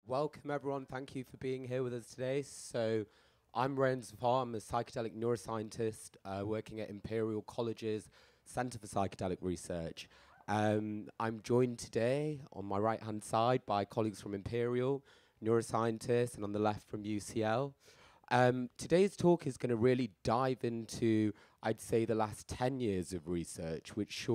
Welcome, everyone. Thank you for being here with us today. So, I'm Rayyan Zafar. I'm a psychedelic neuroscientist working at Imperial College's Center for Psychedelic Research. I'm joined today on my right-hand side by colleagues from Imperial, neuroscientists, and on the left from UCL. Today's talk is going to really dive into, I'd say, the last 10 years of research, which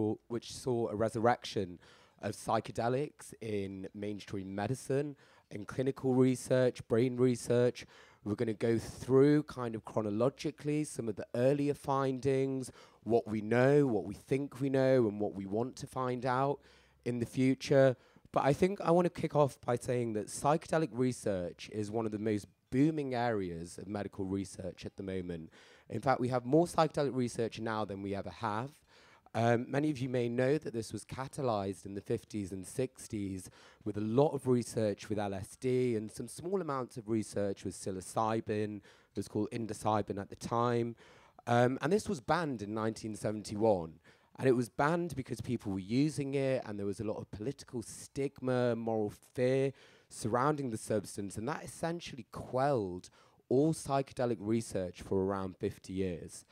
saw a resurrection of psychedelics in mainstream medicine, in clinical research, brain research. We're going to go through kind of chronologically some of the earlier findings, what we know, what we think we know, and what we want to find out in the future. But I think I want to kick off by saying that psychedelic research is one of the most booming areas of medical research at the moment. In fact, we have more psychedelic research now than we ever have. Many of you may know that this was catalyzed in the 50s and 60s with a lot of research with LSD and some small amounts of research with psilocybin. It was called indocybin at the time. And this was banned in 1971. And it was banned because people were using it and there was a lot of political stigma, moral fear surrounding the substance. And that essentially quelled all psychedelic research for around 50 years.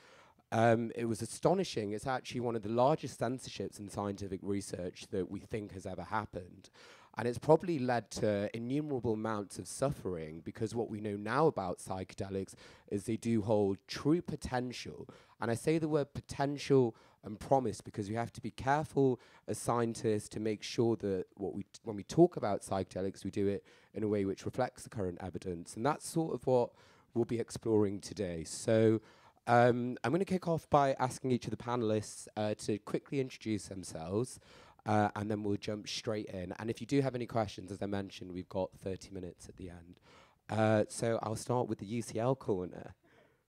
It was astonishing. It's actually one of the largest censorships in scientific research that we think has ever happened. And it's probably led to innumerable amounts of suffering because what we know now about psychedelics is they do hold true potential. And I say the word potential and promise because we have to be careful as scientists to make sure that when we talk about psychedelics, we do it in a way which reflects the current evidence. And that's sort of what we'll be exploring today. So I'm going to kick off by asking each of the panelists to quickly introduce themselves, and then we'll jump straight in. And if you do have any questions, as I mentioned, we've got 30 minutes at the end. So I'll start with the UCL corner.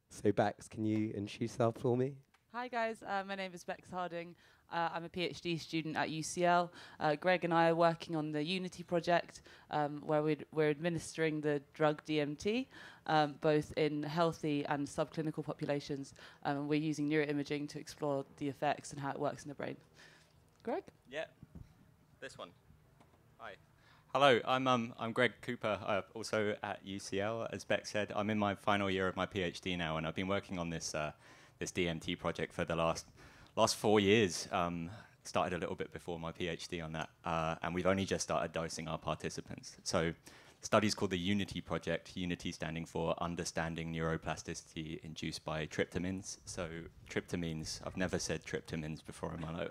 So Bex, can you introduce yourself for me? Hi guys, my name is Bex Harding. I'm a PhD student at UCL. Greg and I are working on the Unity project where we're administering the drug DMT both in healthy and subclinical populations. We're using neuroimaging to explore the effects and how it works in the brain. Greg? Yeah, this one. Hi. Hello, I'm Greg Cooper, also at UCL. As Bex said, I'm in my final year of my PhD now, and I've been working on this this DMT project for the last 4 years. Started a little bit before my PhD on that, and we've only just started dosing our participants. So the study's called the Unity project, Unity standing for Understanding Neuroplasticity Induced by Tryptamines. So tryptamines, I've never said tryptamines before in my life.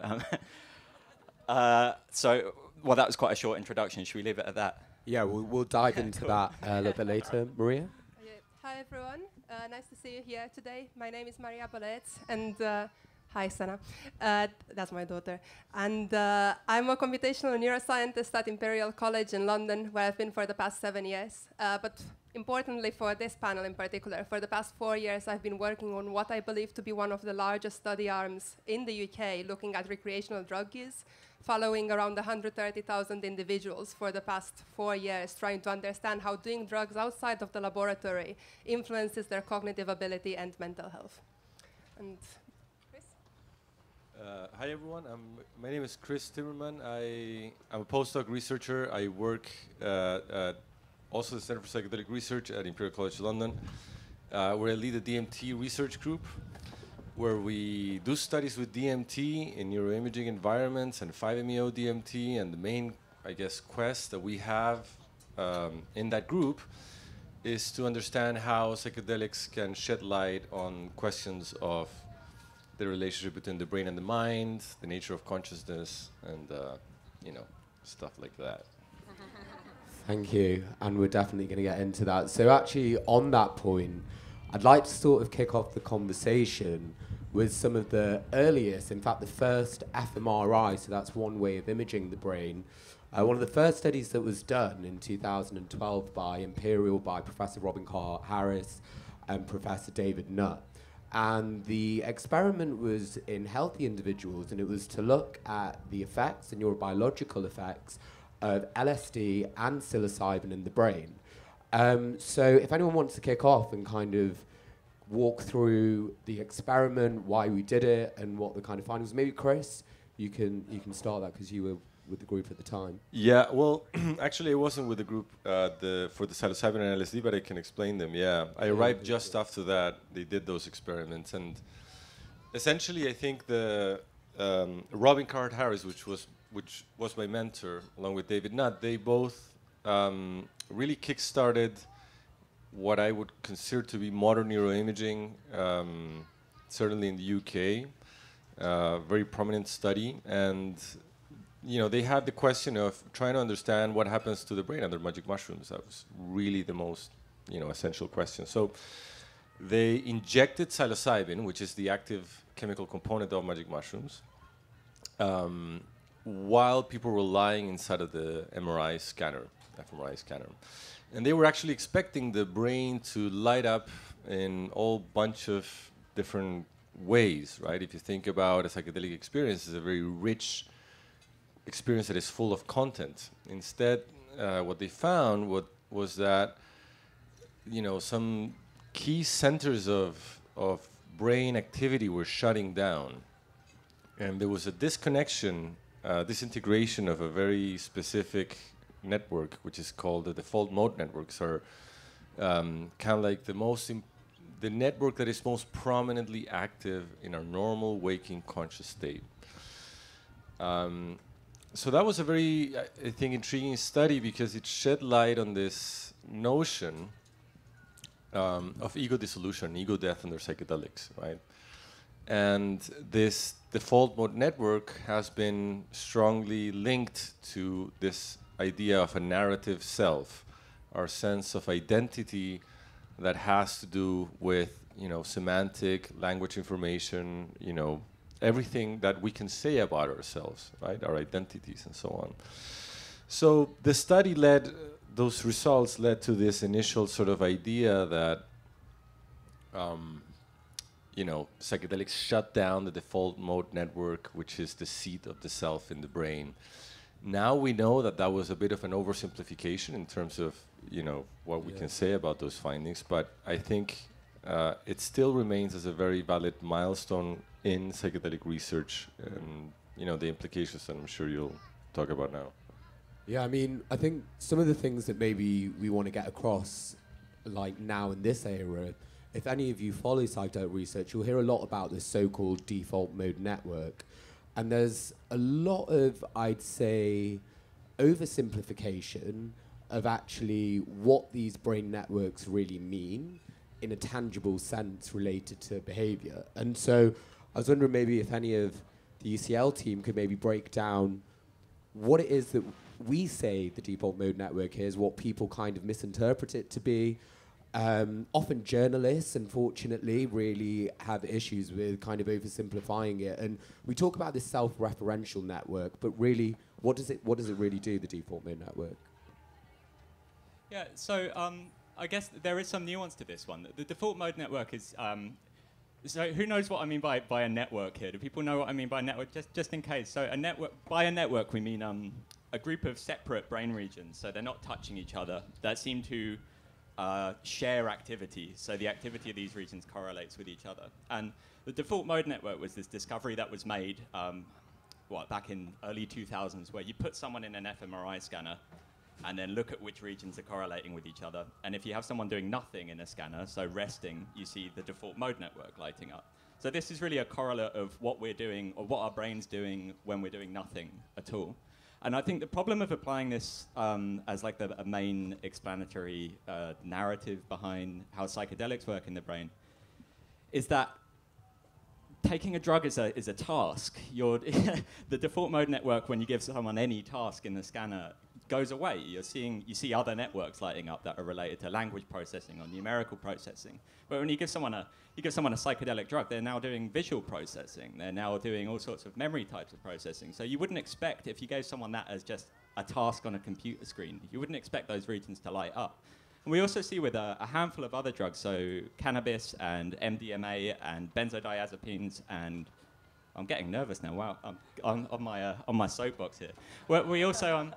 Well, that was quite a short introduction. Should we leave it at that? Yeah, we'll dive into that a little bit later. Maria? Hi, everyone. Nice to see you here today. My name is Maria Balaet, and hi, Sana. That's my daughter. And I'm a computational neuroscientist at Imperial College in London, where I've been for the past 7 years. But importantly for this panel in particular, for the past 4 years, I've been working on what I believe to be one of the largest study arms in the UK, looking at recreational drug use, following around 130,000 individuals for the past 4 years, trying to understand how doing drugs outside of the laboratory influences their cognitive ability and mental health. And Chris? Hi, everyone. My name is Chris Timmerman. I'm a postdoc researcher. I work also at the Center for Psychedelic Research at Imperial College London, where I lead a DMT research group, where we do studies with DMT in neuroimaging environments and 5-MeO DMT. And the main, I guess, quest that we have in that group is to understand how psychedelics can shed light on questions of the relationship between the brain and the mind, the nature of consciousness, and stuff like that. Thank you, and we're definitely going to get into that. So actually, on that point, I'd like to sort of kick off the conversation with some of the earliest, in fact, the first fMRI, so that's one way of imaging the brain. One of the first studies that was done in 2012 by Imperial, by Professor Robin Carhart-Harris and Professor David Nutt. And the experiment was in healthy individuals, and it was to look at the effects, the neurobiological effects, of LSD and psilocybin in the brain. So if anyone wants to kick off and kind of walk through the experiment, why we did it, and what the kind of findings, maybe Chris, you can start that because you were with the group at the time. Yeah, well, actually, I wasn't with the group for the psilocybin and LSD, but I can explain them. Yeah, I arrived just after that. They did those experiments, and essentially, I think the Robin Carhart Harris, which was my mentor, along with David Nutt, they both really kick-started what I would consider to be modern neuroimaging, certainly in the UK, very prominent study, and they had the question of trying to understand what happens to the brain under magic mushrooms. That was really the most essential question. So they injected psilocybin, which is the active chemical component of magic mushrooms, while people were lying inside of the fMRI scanner. And they were actually expecting the brain to light up in all bunch of different ways, right? If you think about a psychedelic experience, it's a very rich experience that is full of content. Instead, what they found was that some key centers of brain activity were shutting down, and there was a disconnection, disintegration of a very specific network, which is called the default mode networks, are kind of like the network that is most prominently active in our normal waking conscious state. So that was a very, I think, intriguing study because it shed light on this notion of ego dissolution, ego death under psychedelics, right? And this default mode network has been strongly linked to this idea of a narrative self, our sense of identity that has to do with, semantic language information, everything that we can say about ourselves, right? Our identities and so on. So the study those results led to this initial sort of idea that, psychedelics shut down the default mode network, which is the seat of the self in the brain. Now we know that was a bit of an oversimplification in terms of, what we can say about those findings, but I think it still remains as a very valid milestone in psychedelic research and, the implications that I'm sure you'll talk about now. Yeah, I mean, I think some of the things that maybe we want to get across, like now in this era, if any of you follow psychedelic research, you'll hear a lot about this so-called default mode network. And there's a lot of, I'd say, oversimplification of actually what these brain networks really mean in a tangible sense related to behavior. And so I was wondering maybe if any of the UCL team could maybe break down what it is that we say the default mode network is, what people kind of misinterpret it to be. Often journalists, unfortunately, really have issues with kind of oversimplifying it. And we talk about this self-referential network, but really, what does it really do, the default mode network? Yeah, so I guess there is some nuance to this one. The default mode network is... so who knows what I mean by a network here? Do people know what I mean by a network? Just in case. So by a network, we mean a group of separate brain regions. So they're not touching each other. That seem to share activity. So the activity of these regions correlates with each other. And the default mode network was this discovery that was made back in early 2000s, where you put someone in an fMRI scanner and then look at which regions are correlating with each other. And if you have someone doing nothing in a scanner, so resting, you see the default mode network lighting up. So this is really a correlate of what we're doing, or what our brain's doing when we're doing nothing at all. And I think the problem of applying this as like a main explanatory narrative behind how psychedelics work in the brain is that taking a drug is a task. The default mode network, when you give someone any task in the scanner, goes away. You see other networks lighting up that are related to language processing or numerical processing. But when you give someone a psychedelic drug, they're now doing visual processing. They're now doing all sorts of memory types of processing. So you wouldn't expect, if you gave someone that as just a task on a computer screen, you wouldn't expect those regions to light up. And we also see with a handful of other drugs, so cannabis and MDMA and benzodiazepines, and I'm getting nervous now. Wow, I'm on my soapbox here. Well, we also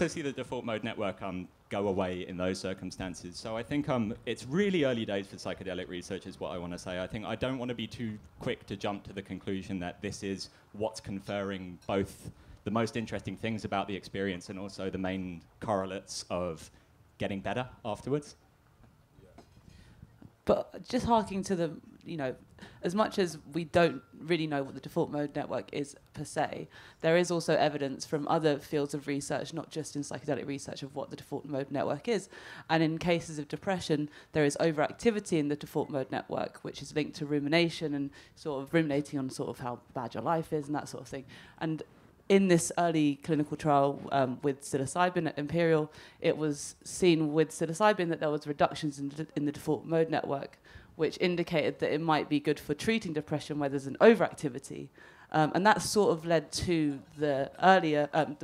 see the default mode network go away in those circumstances. So I think it's really early days for psychedelic research is what I want to say. I think I don't want to be too quick to jump to the conclusion that this is what's conferring both the most interesting things about the experience and also the main correlates of getting better afterwards. But just harking to the, as much as we don't really know what the default mode network is per se, there is also evidence from other fields of research, not just in psychedelic research, of what the default mode network is. And in cases of depression, there is overactivity in the default mode network, which is linked to rumination and sort of ruminating on sort of how bad your life is and that sort of thing. And in this early clinical trial with psilocybin at Imperial, it was seen with psilocybin that there was reductions in the default mode network, which indicated that it might be good for treating depression where there's an overactivity. And that sort of led to the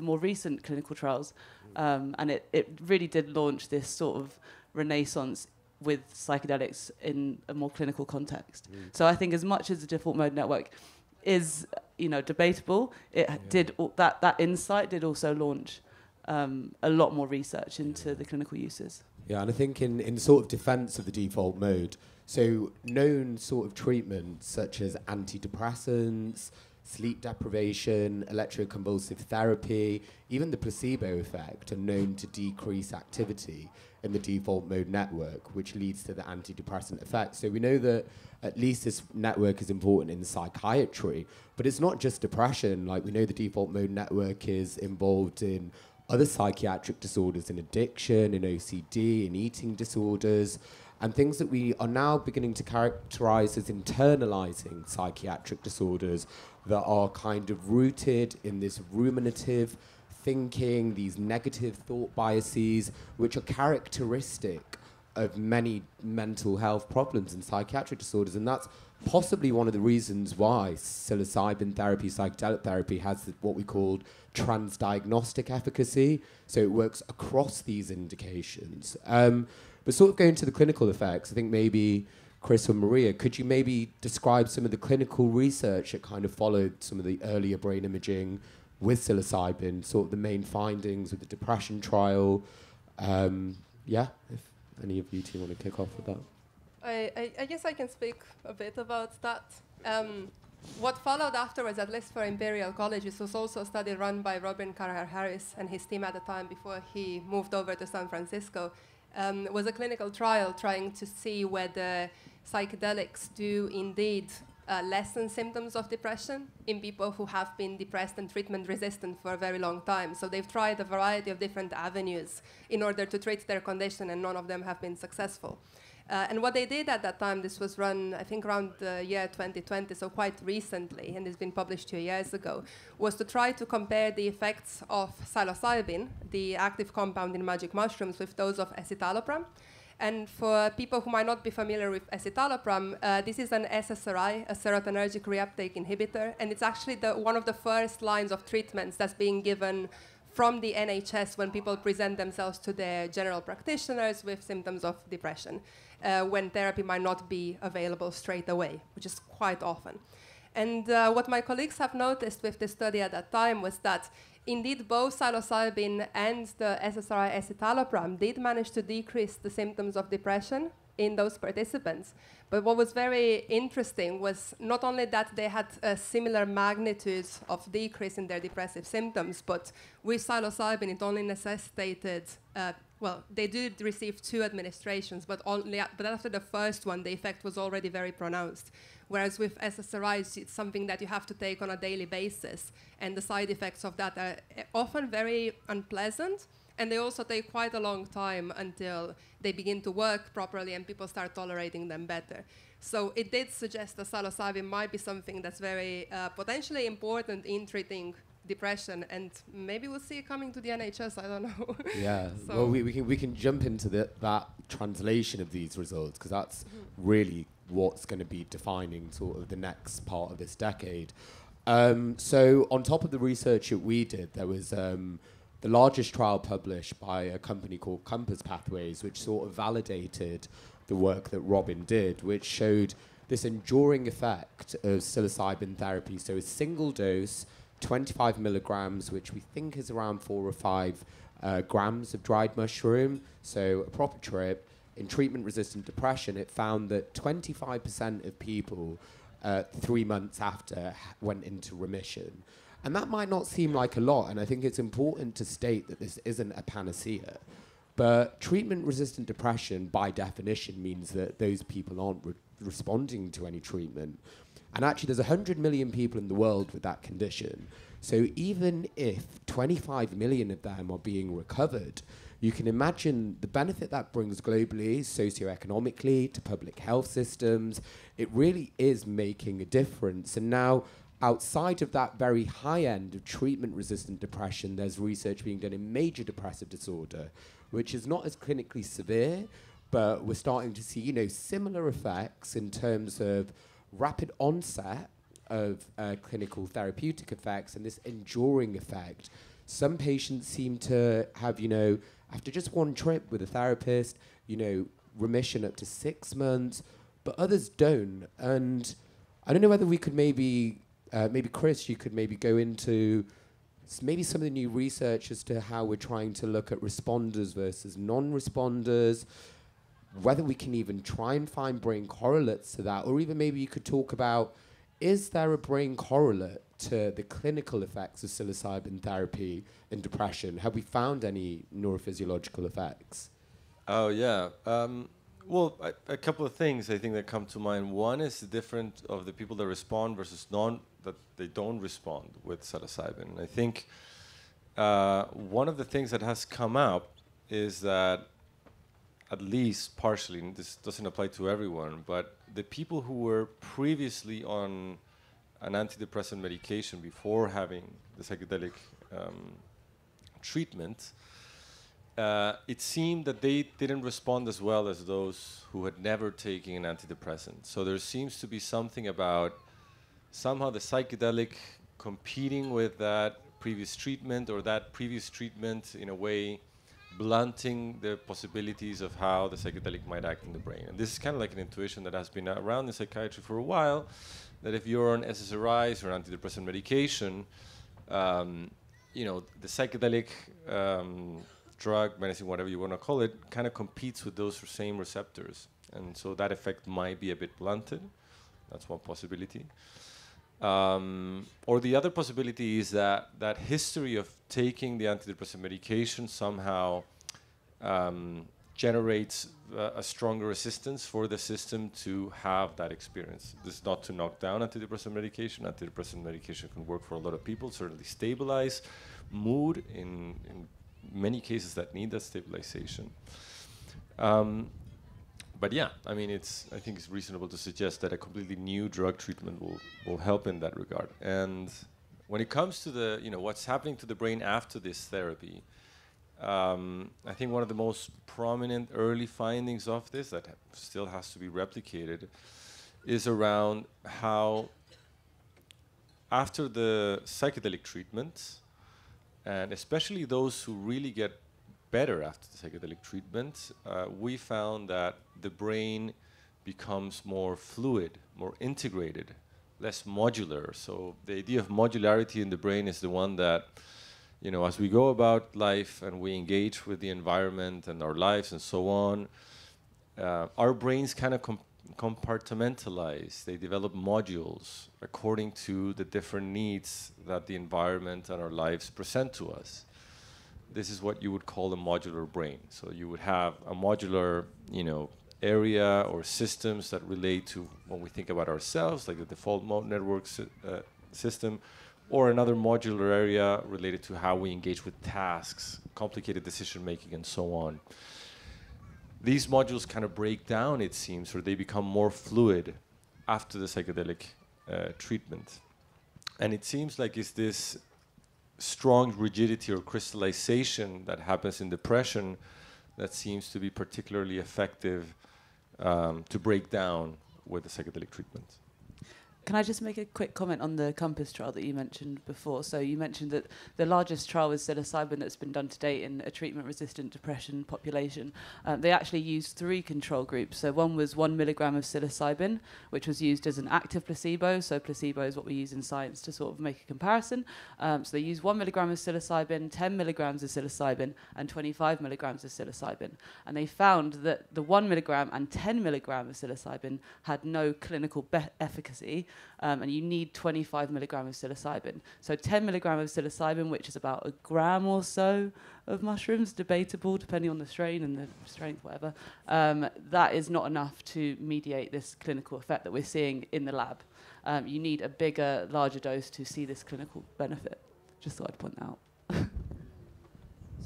more recent clinical trials. And it really did launch this sort of renaissance with psychedelics in a more clinical context. So I think as much as the default mode network is debatable, that insight did also launch a lot more research into the clinical uses. Yeah, and I think in sort of defense of the default mode, so known sort of treatments such as antidepressants, sleep deprivation, electroconvulsive therapy, even the placebo effect are known to decrease activity in the default mode network, which leads to the antidepressant effect. So we know that at least this network is important in psychiatry, but it's not just depression. Like, we know the default mode network is involved in other psychiatric disorders, in addiction, in OCD, in eating disorders, and things that we are now beginning to characterize as internalizing psychiatric disorders that are kind of rooted in this ruminative thinking, these negative thought biases, which are characteristic of many mental health problems and psychiatric disorders. And that's possibly one of the reasons why psilocybin therapy, psychedelic therapy, has what we call transdiagnostic efficacy. So it works across these indications. But sort of going to the clinical effects, I think maybe Chris or Maria, could you maybe describe some of the clinical research that kind of followed some of the earlier brain imaging with psilocybin, sort of the main findings with the depression trial? If any of you two want to kick off with that. I guess I can speak a bit about that. What followed afterwards, at least for Imperial College, this was also a study run by Robin Carhart-Harris and his team at the time before he moved over to San Francisco. Was a clinical trial trying to see whether psychedelics do indeed lessen symptoms of depression in people who have been depressed and treatment resistant for a very long time. So they've tried a variety of different avenues in order to treat their condition, and none of them have been successful. And what they did at that time, this was run, I think, around the year 2020, so quite recently, and it's been published 2 years ago, was to try to compare the effects of psilocybin, the active compound in magic mushrooms, with those of escitalopram. And for people who might not be familiar with escitalopram, this is an SSRI, a serotonergic reuptake inhibitor, and it's actually one of the first lines of treatments that's being given from the NHS when people present themselves to their general practitioners with symptoms of depression, when therapy might not be available straight away, which is quite often. And what my colleagues have noticed with this study at that time was that indeed both psilocybin and the SSRI escitalopram did manage to decrease the symptoms of depression in those participants. But what was very interesting was not only that they had similar magnitudes of decrease in their depressive symptoms, but with psilocybin it only necessitated, they did receive 2 administrations, but after the first one the effect was already very pronounced. Whereas with SSRIs, it's something that you have to take on a daily basis, and the side effects of that are often very unpleasant, and they also take quite a long time until they begin to work properly and people start tolerating them better. So it did suggest that psilocybin might be something that's very potentially important in treating depression, and maybe we'll see it coming to the NHS, I don't know. Yeah, so well, we can jump into that translation of these results, because that's really what's going to be defining sort of the next part of this decade. So on top of the research that we did, there was the largest trial published by a company called Compass Pathways, which sort of validated the work that Robin did, which showed this enduring effect of psilocybin therapy. So a single dose, 25 milligrams, which we think is around 4 or 5 grams of dried mushroom, so a proper trip. In treatment-resistant depression, it found that 25% of people 3 months after went into remission. And that might not seem like a lot, and I think it's important to state that this isn't a panacea. But treatment-resistant depression, by definition, means that those people aren't responding to any treatment. And actually, there's 100 million people in the world with that condition. So even if 25 million of them are being recovered, you can imagine the benefit that brings globally, socioeconomically, to public health systems. It really is making a difference. And now, outside of that very high end of treatment-resistant depression, there's research being done in major depressive disorder, which is not as clinically severe, but we're starting to see, you know, similar effects in terms of rapid onset of clinical therapeutic effects and this enduring effect. Some patients seem to have, you know, after just one trip with a therapist, you know, remission up to 6 months, but others don't. And I don't know whether we could maybe Chris, you could maybe go into maybe some of the new research as to how we're trying to look at responders versus non-responders, whether we can even try and find brain correlates to that, or even maybe you could talk about, is there a brain correlate to the clinical effects of psilocybin therapy in depression? Have we found any neurophysiological effects? Oh, yeah. Well, a couple of things I think that come to mind. One is the difference of the people that respond versus that they don't respond with psilocybin. I think one of the things that has come up is that, at least partially, and this doesn't apply to everyone, but the people who were previously on an antidepressant medication before having the psychedelic treatment, it seemed that they didn't respond as well as those who had never taken an antidepressant. So there seems to be something about somehow the psychedelic competing with that previous treatment, or that previous treatment in a way blunting the possibilities of how the psychedelic might act in the brain. And this is kind of like an intuition that has been around in psychiatry for a while, that if you're on SSRIs or antidepressant medication, you know, the psychedelic drug, medicine, whatever you want to call it, kind of competes with those same receptors. And so that effect might be a bit blunted. That's one possibility. Or the other possibility is that that history of taking the antidepressant medication somehow generates a stronger resistance for the system to have that experience. This is not to knock down antidepressant medication. Antidepressant medication can work for a lot of people, certainly stabilize mood in many cases that need that stabilization. But yeah, I mean, I think it's reasonable to suggest that a completely new drug treatment will help in that regard. And when it comes to the, you know, what's happening to the brain after this therapy, I think one of the most prominent early findings of this that still has to be replicated is around how after the psychedelic treatment, and especially those who really get better after the psychedelic treatment, we found that the brain becomes more fluid, more integrated, less modular. So the idea of modularity in the brain is the one that, you know, as we go about life and we engage with the environment and our lives and so on, our brains kind of compartmentalize. They develop modules according to the different needs that the environment and our lives present to us. This is what you would call a modular brain. So you would have a modular, you know, area or systems that relate to when we think about ourselves, like the default mode network system, or another modular area related to how we engage with tasks, complicated decision making, and so on. These modules kind of break down, it seems, or they become more fluid after the psychedelic treatment. And it seems like it's this strong rigidity or crystallization that happens in depression that seems to be particularly effective to break down with the psychedelic treatment. Can I just make a quick comment on the Compass trial that you mentioned before? So you mentioned that the largest trial with psilocybin that's been done to date in a treatment-resistant depression population. They actually used 3 control groups. So one was 1 milligram of psilocybin, which was used as an active placebo. So placebo is what we use in science to sort of make a comparison. So they used 1 milligram of psilocybin, 10 milligrams of psilocybin, and 25 milligrams of psilocybin. And they found that the 1 milligram and 10 milligram of psilocybin had no clinical efficacy. And you need 25 milligram of psilocybin. So 10 milligram of psilocybin, which is about a gram or so of mushrooms, debatable depending on the strain and the strength, whatever, that is not enough to mediate this clinical effect that we're seeing in the lab. You need a bigger, larger dose to see this clinical benefit. Just thought I'd point that out.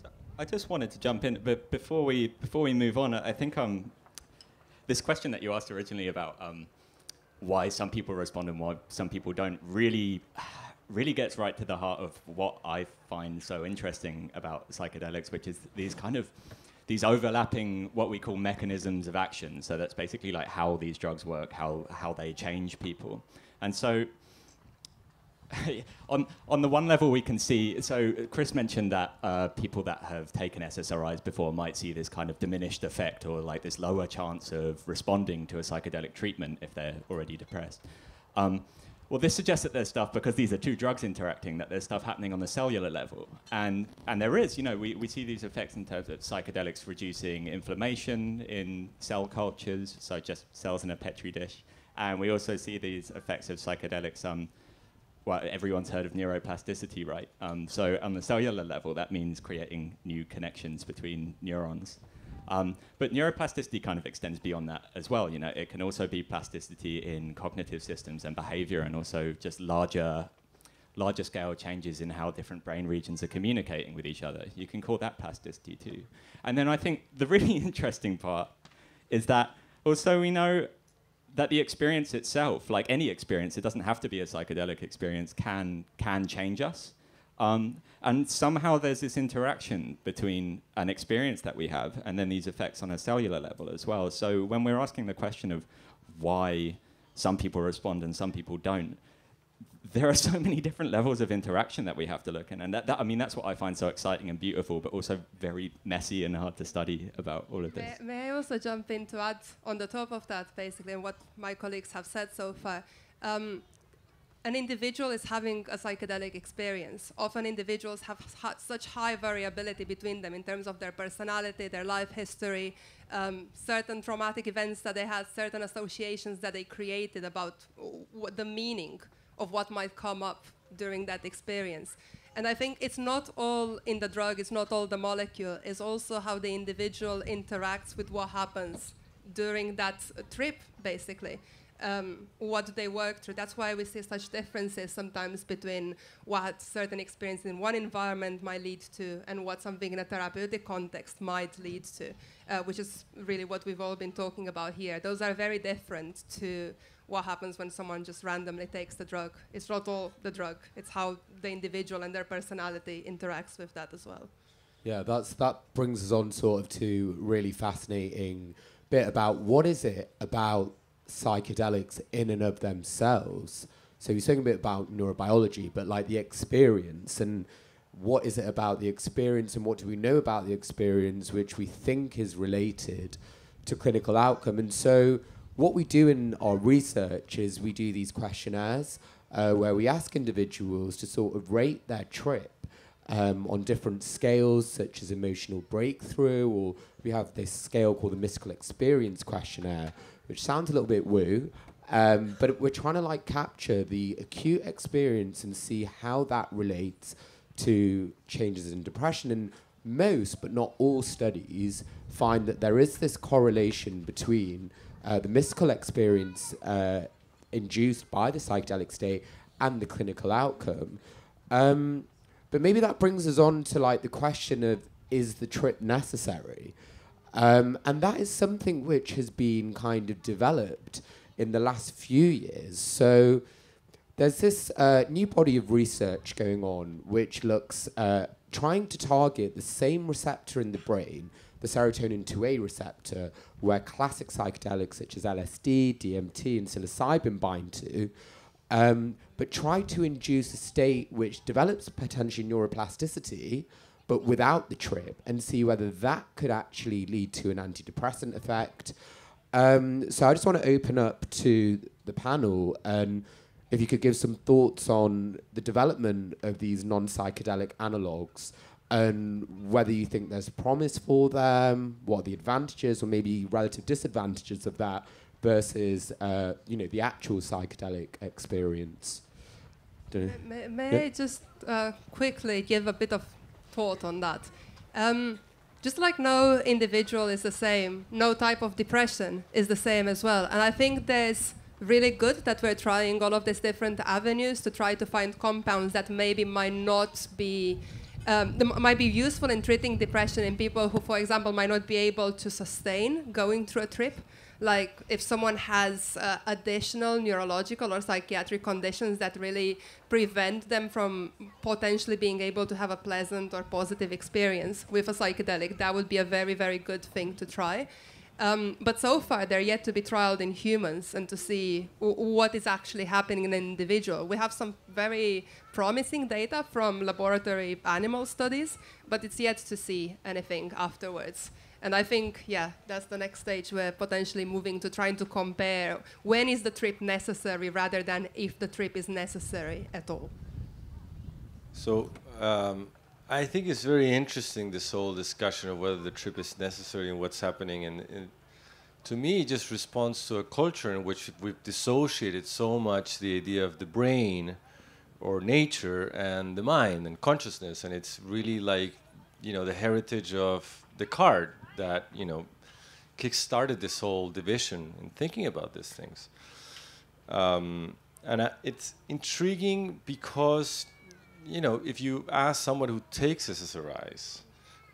So I just wanted to jump in, but before we move on, I think this question that you asked originally about why some people respond and why some people don't really gets right to the heart of what I find so interesting about psychedelics, which is these overlapping what we call mechanisms of action. So that's basically like how these drugs work, how they change people. And so on the one level we can see, so Chris mentioned that people that have taken SSRIs before might see this kind of diminished effect or like this lower chance of responding to a psychedelic treatment if they're already depressed. Well, this suggests that there's stuff, because these are 2 drugs interacting, that there's stuff happening on the cellular level. And there is, we see these effects in terms of psychedelics reducing inflammation in cell cultures, so just cells in a petri dish. And we also see these effects of psychedelics, well, everyone's heard of neuroplasticity, right? So on the cellular level, that means creating new connections between neurons. But neuroplasticity kind of extends beyond that as well. It can also be plasticity in cognitive systems and behavior, and also just larger scale changes in how different brain regions are communicating with each other. You can call that plasticity too. And then I think the really interesting part is that also we know that the experience itself, like any experience, it doesn't have to be a psychedelic experience, can change us. And somehow there's this interaction between an experience that we have and then these effects on a cellular level as well. So when we're asking the question of why some people respond and some people don't, there are so many different levels of interaction that we have to look in. And that's what I find so exciting and beautiful, but also very messy and hard to study about all of this. May I also jump in to add on the top of that, basically, and what my colleagues have said so far. An individual is having a psychedelic experience. Often individuals have such high variability between them in terms of their personality, their life history, certain traumatic events that they had, certain associations that they created about the meaning of what might come up during that experience. And I think it's not all in the drug, it's not all the molecule, it's also how the individual interacts with what happens during that trip, basically. What they work through. That's why we see such differences sometimes between what certain experiences in one environment might lead to and what something in a therapeutic context might lead to, which is really what we've all been talking about here. Those are very different to what happens when someone just randomly takes the drug. It's not all the drug, it's how the individual and their personality interacts with that as well. Yeah, that brings us on sort of to really fascinating bit about what is it about psychedelics in and of themselves. So you're saying a bit about neurobiology, but like the experience, and what is it about the experience and what do we know about the experience which we think is related to clinical outcome. And so what we do in our research is we do these questionnaires where we ask individuals to sort of rate their trip on different scales, such as emotional breakthrough, or we have this scale called the mystical experience questionnaire, which sounds a little bit woo, but we're trying to like capture the acute experience and see how that relates to changes in depression. And most, but not all studies find that there is this correlation between the mystical experience induced by the psychedelic state and the clinical outcome. But maybe that brings us on to like the question of, is the trip necessary? And that is something which has been kind of developed in the last few years. So there's this new body of research going on which looks trying to target the same receptor in the brain, the serotonin 2A receptor, where classic psychedelics such as LSD, DMT, and psilocybin bind to, but try to induce a state which develops potentially neuroplasticity, but without the trip, and see whether that could actually lead to an antidepressant effect. So I just want to open up to the panel, and if you could give some thoughts on the development of these non-psychedelic analogues, and whether you think there's promise for them, what are the advantages or maybe relative disadvantages of that versus the actual psychedelic experience. May I just quickly give a bit of thought on that? Just like no individual is the same, no type of depression is the same as well. And I think there's really good that we're trying all of these different avenues to try to find compounds that maybe might not be might be useful in treating depression in people who, for example, might not be able to sustain going through a trip. Like if someone has additional neurological or psychiatric conditions that really prevent them from potentially being able to have a pleasant or positive experience with a psychedelic, that would be a very, very good thing to try. But so far, they're yet to be trialed in humans and to see what is actually happening in an individual. We have some very promising data from laboratory animal studies, but it's yet to see anything afterwards. And I think, yeah, that's the next stage. We're potentially moving to trying to compare when is the trip necessary rather than if the trip is necessary at all. So I think it's very interesting, this whole discussion of whether the trip is necessary and what's happening. And to me, it just responds to a culture in which we've dissociated so much the idea of the brain or nature and the mind and consciousness. And it's really like, the heritage of Descartes that, kick-started this whole division in thinking about these things. It's intriguing because, if you ask someone who takes SSRIs,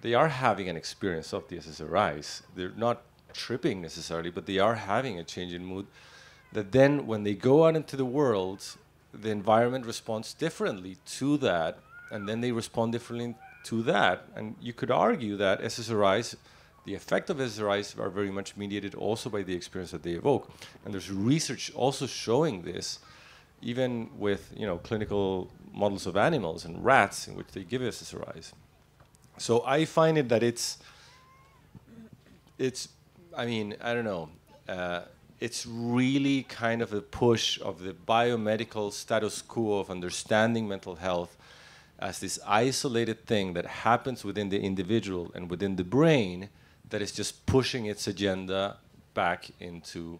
they are having an experience of the SSRIs. They're not tripping necessarily, but they are having a change in mood that then when they go out into the world, the environment responds differently to that, and then they respond differently to that. And you could argue that SSRIs, the effect of SSRIs are very much mediated also by the experience that they evoke. And there's research also showing this, even with clinical models of animals and rats in which they give SSRIs. So I find it that it's it's really kind of a push of the biomedical status quo of understanding mental health as this isolated thing that happens within the individual and within the brain that is just pushing its agenda back into,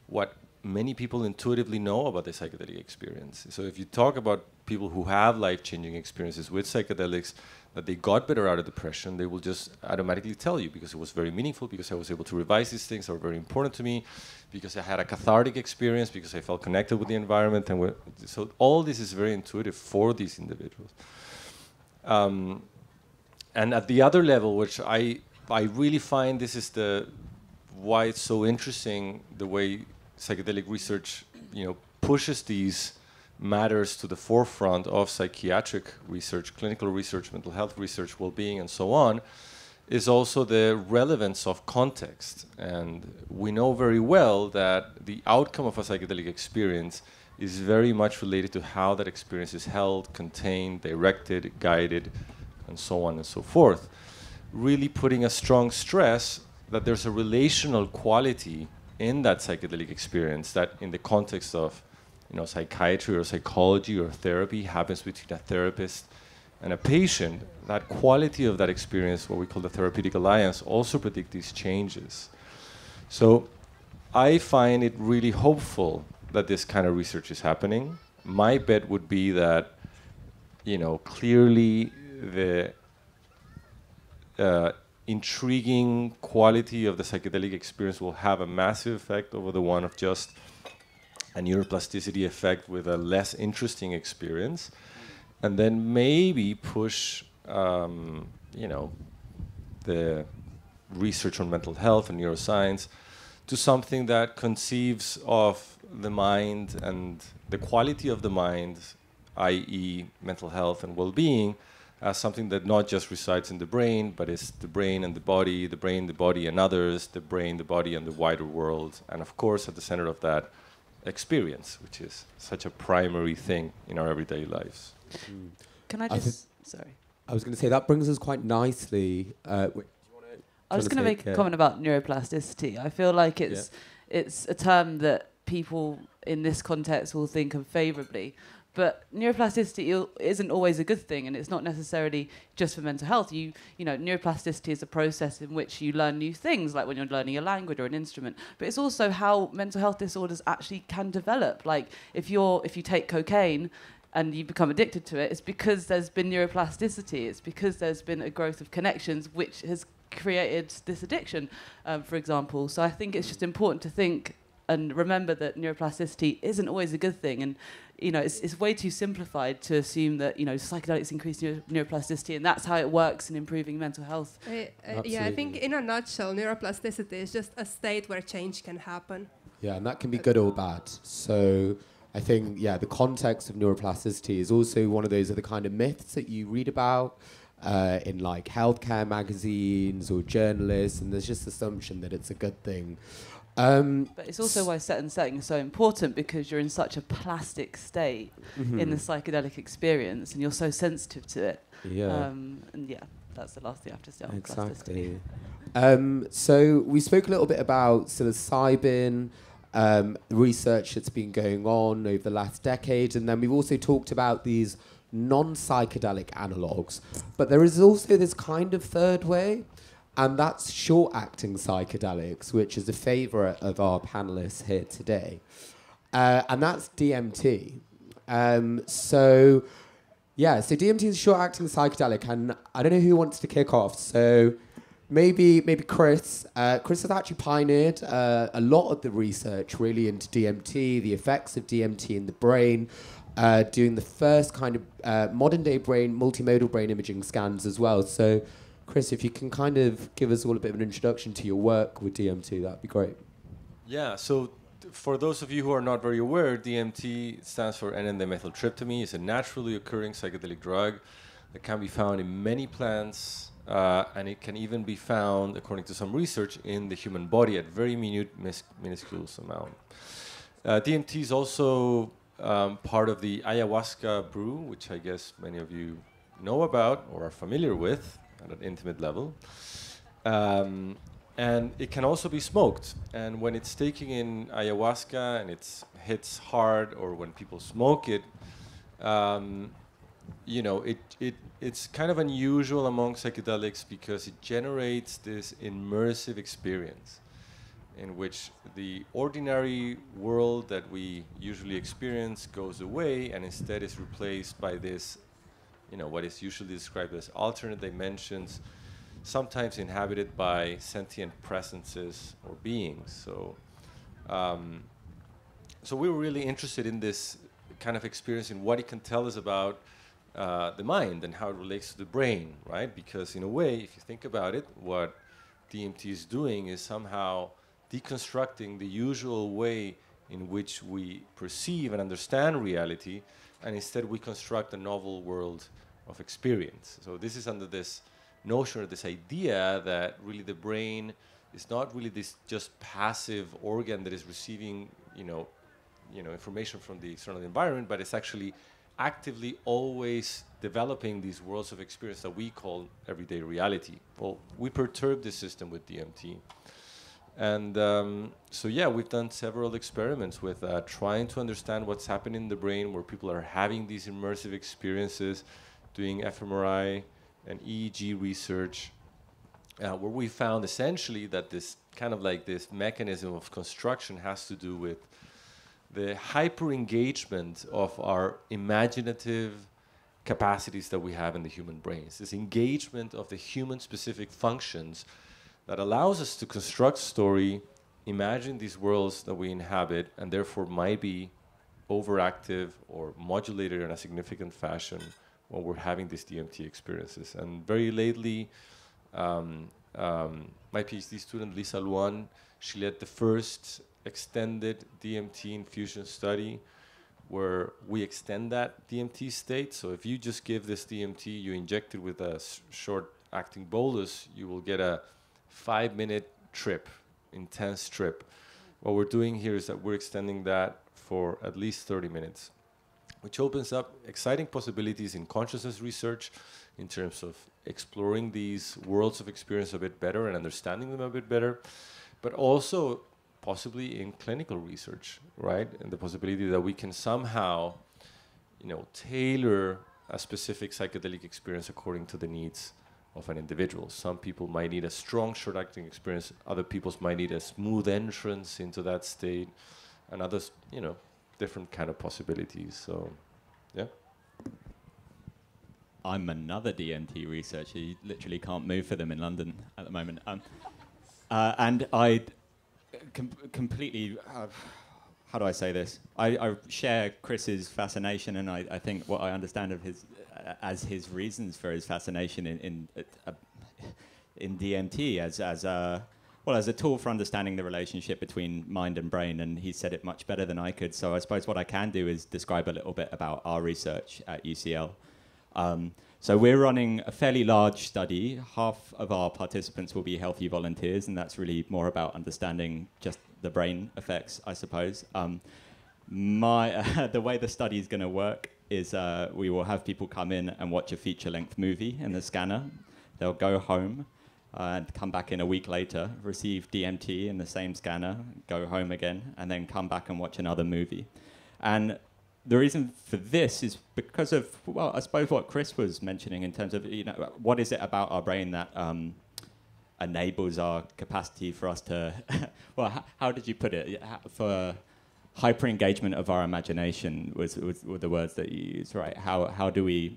what many people intuitively know about the psychedelic experience. So if you talk about people who have life-changing experiences with psychedelics, that they got better out of depression, they will just automatically tell you, because it was very meaningful, because I was able to revise these things that were very important to me, because I had a cathartic experience, because I felt connected with the environment. And so all this is very intuitive for these individuals. And at the other level, which I really find this is why it's so interesting, the way psychedelic research pushes these matters to the forefront of psychiatric research, clinical research, mental health research, well-being, and so on, is also the relevance of context. And we know very well that the outcome of a psychedelic experience is very much related to how that experience is held, contained, directed, guided, and so on and so forth. Really putting a strong stress that there's a relational quality in that psychedelic experience that in the context of psychiatry or psychology or therapy happens between a therapist and a patient. That quality of that experience, what we call the therapeutic alliance, also predict these changes. So I find it really hopeful that this kind of research is happening. My bet would be that, clearly the intriguing quality of the psychedelic experience will have a massive effect over the one of just a neuroplasticity effect with a less interesting experience, and then maybe push, the research on mental health and neuroscience to something that conceives of the mind and the quality of the mind, i.e. mental health and well-being, as something that not just resides in the brain, but is the brain and the body, the brain, the body and others, the brain, the body and the wider world, and of course at the center of that, experience, which is such a primary thing in our everyday lives. Can I just... Sorry. I was going to say that brings us quite nicely. I was going to make a comment about neuroplasticity. I feel like it's a term that people in this context will think of favourably. But neuroplasticity isn't always a good thing, and it's not necessarily just for mental health. You know, neuroplasticity is a process in which you learn new things, like when you're learning a language or an instrument. But it's also how mental health disorders actually can develop. Like if you take cocaine and you become addicted to it, it's because there's been neuroplasticity. It's because there's been a growth of connections which has created this addiction, for example. So I think it's just important to think and remember that neuroplasticity isn't always a good thing. And you know, it's way too simplified to assume that, you know, psychedelics increase neuroplasticity and that's how it works in improving mental health. Yeah, I think in a nutshell, neuroplasticity is just a state where change can happen. Yeah, and that can be good or bad. So I think, the context of neuroplasticity is also one of those other kind of myths that you read about in like healthcare magazines or journalists, and there's just assumption that it's a good thing. But it's also why set and setting is so important, because you're in such a plastic state in the psychedelic experience, and you're so sensitive to it. And that's the last thing I have to say on plasticity. So we spoke a little bit about psilocybin, research that's been going on over the last decade, and then we've also talked about these non-psychedelic analogues. But there is also this kind of third way, and that's short-acting psychedelics, which is a favourite of our panellists here today. And that's DMT. So DMT is a short-acting psychedelic, and I don't know who wants to kick off. So maybe Chris. Chris has actually pioneered a lot of the research really into DMT, the effects of DMT in the brain, doing the first kind of modern-day brain, multimodal brain imaging scans as well. So Chris, if you can kind of give us all a bit of an introduction to your work with DMT, that'd be great. Yeah, so for those of you who are not very aware, DMT stands for N,N-dimethyltryptamine. It's a naturally occurring psychedelic drug that can be found in many plants, and it can even be found, according to some research, in the human body at very minuscule amount. DMT is also part of the ayahuasca brew, which I guess many of you know about or are familiar with at an intimate level. And it can also be smoked. And when it's taken in ayahuasca and it hits hard, or when people smoke it, it's kind of unusual among psychedelics because it generates this immersive experience in which the ordinary world that we usually experience goes away and instead is replaced by this, what is usually described as alternate dimensions, sometimes inhabited by sentient presences or beings. So we were really interested in this kind of experience and what it can tell us about the mind and how it relates to the brain, right? Because in a way, if you think about it, what DMT is doing is somehow deconstructing the usual way in which we perceive and understand reality, and instead we construct a novel world of experience. So this is under this notion or this idea that really the brain is not really this just passive organ that is receiving, information from the external environment, but it's actually actively always developing these worlds of experience that we call everyday reality. Well, we perturb this system with DMT. And we've done several experiments with trying to understand what's happening in the brain where people are having these immersive experiences, doing fMRI and EEG research, where we found essentially that this kind of like this mechanism of construction has to do with the hyper-engagement of our imaginative capacities that we have in the human brains, this engagement of the human-specific functions that allows us to construct story, imagine these worlds that we inhabit, and therefore might be overactive or modulated in a significant fashion when we're having these DMT experiences. And very lately, my PhD student, Lisa Luan, she led the first extended DMT infusion study where we extend that DMT state. So if you just give this DMT, you inject it with a short-acting bolus, you will get a 5-minute trip, intense trip. What we're doing here is that we're extending that for at least 30 minutes, which opens up exciting possibilities in consciousness research in terms of exploring these worlds of experience a bit better and understanding them a bit better, but also possibly in clinical research, right? And the possibility that we can somehow, tailor a specific psychedelic experience according to the needs of an individual. Some people might need a strong short-acting experience, other people might need a smooth entrance into that state, and others, different kind of possibilities. So, yeah. I'm another DMT researcher. You literally can't move for them in London at the moment. And I completely, how do I say this? I share Chris's fascination, and I think what I understand of his, as his reasons for his fascination in DMT as a tool for understanding the relationship between mind and brain, and he said it much better than I could. So I suppose what I can do is describe a little bit about our research at UCL. So we're running a fairly large study. Half of our participants will be healthy volunteers, and that's really more about understanding just the brain effects, I suppose. The way the study is going to work is we will have people come in and watch a feature-length movie in the scanner. They'll go home and come back in a week later, receive DMT in the same scanner, go home again, and then come back and watch another movie. And the reason for this is because of, well, I suppose what Chris was mentioning in terms of, what is it about our brain that enables our capacity for us to, well, how did you put it? For hyper engagement of our imagination were the words that you used, right? How do we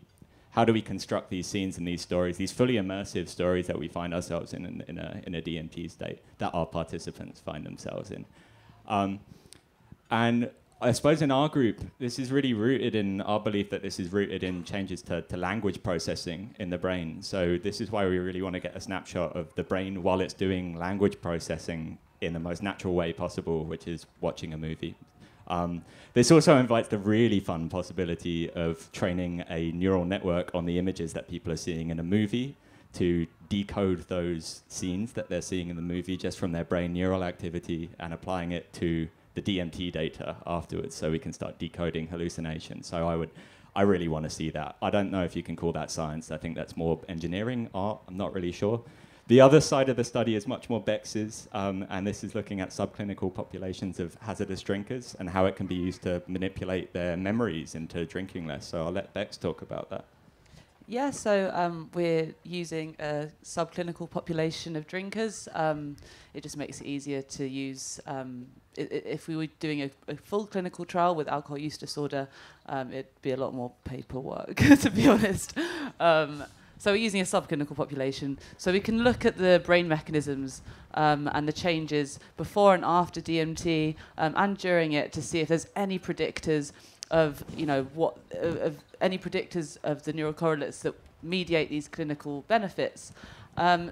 construct these scenes and these stories, these fully immersive stories that we find ourselves in a DMT state, that our participants find themselves in? And I suppose in our group, this is really rooted in our belief that this is rooted in changes to language processing in the brain. So this is why we really want to get a snapshot of the brain while it's doing language processing in the most natural way possible, which is watching a movie. This also invites the really fun possibility of training a neural network on the images that people are seeing in a movie to decode those scenes that they're seeing in the movie just from their brain neural activity and applying it to the DMT data afterwards, so we can start decoding hallucinations. So I really want to see that. I don't know if you can call that science. I think that's more engineering, art. I'm not really sure. The other side of the study is much more Bex's, and this is looking at subclinical populations of hazardous drinkers and how it can be used to manipulate their memories into drinking less. So I'll let Bex talk about that. Yeah, so we're using a subclinical population of drinkers. It just makes it easier to use. If we were doing a full clinical trial with alcohol use disorder, it'd be a lot more paperwork, to be honest. So we're using a subclinical population. So we can look at the brain mechanisms and the changes before and after DMT and during it to see if there's any predictors of, any predictors of the neurocorrelates that mediate these clinical benefits.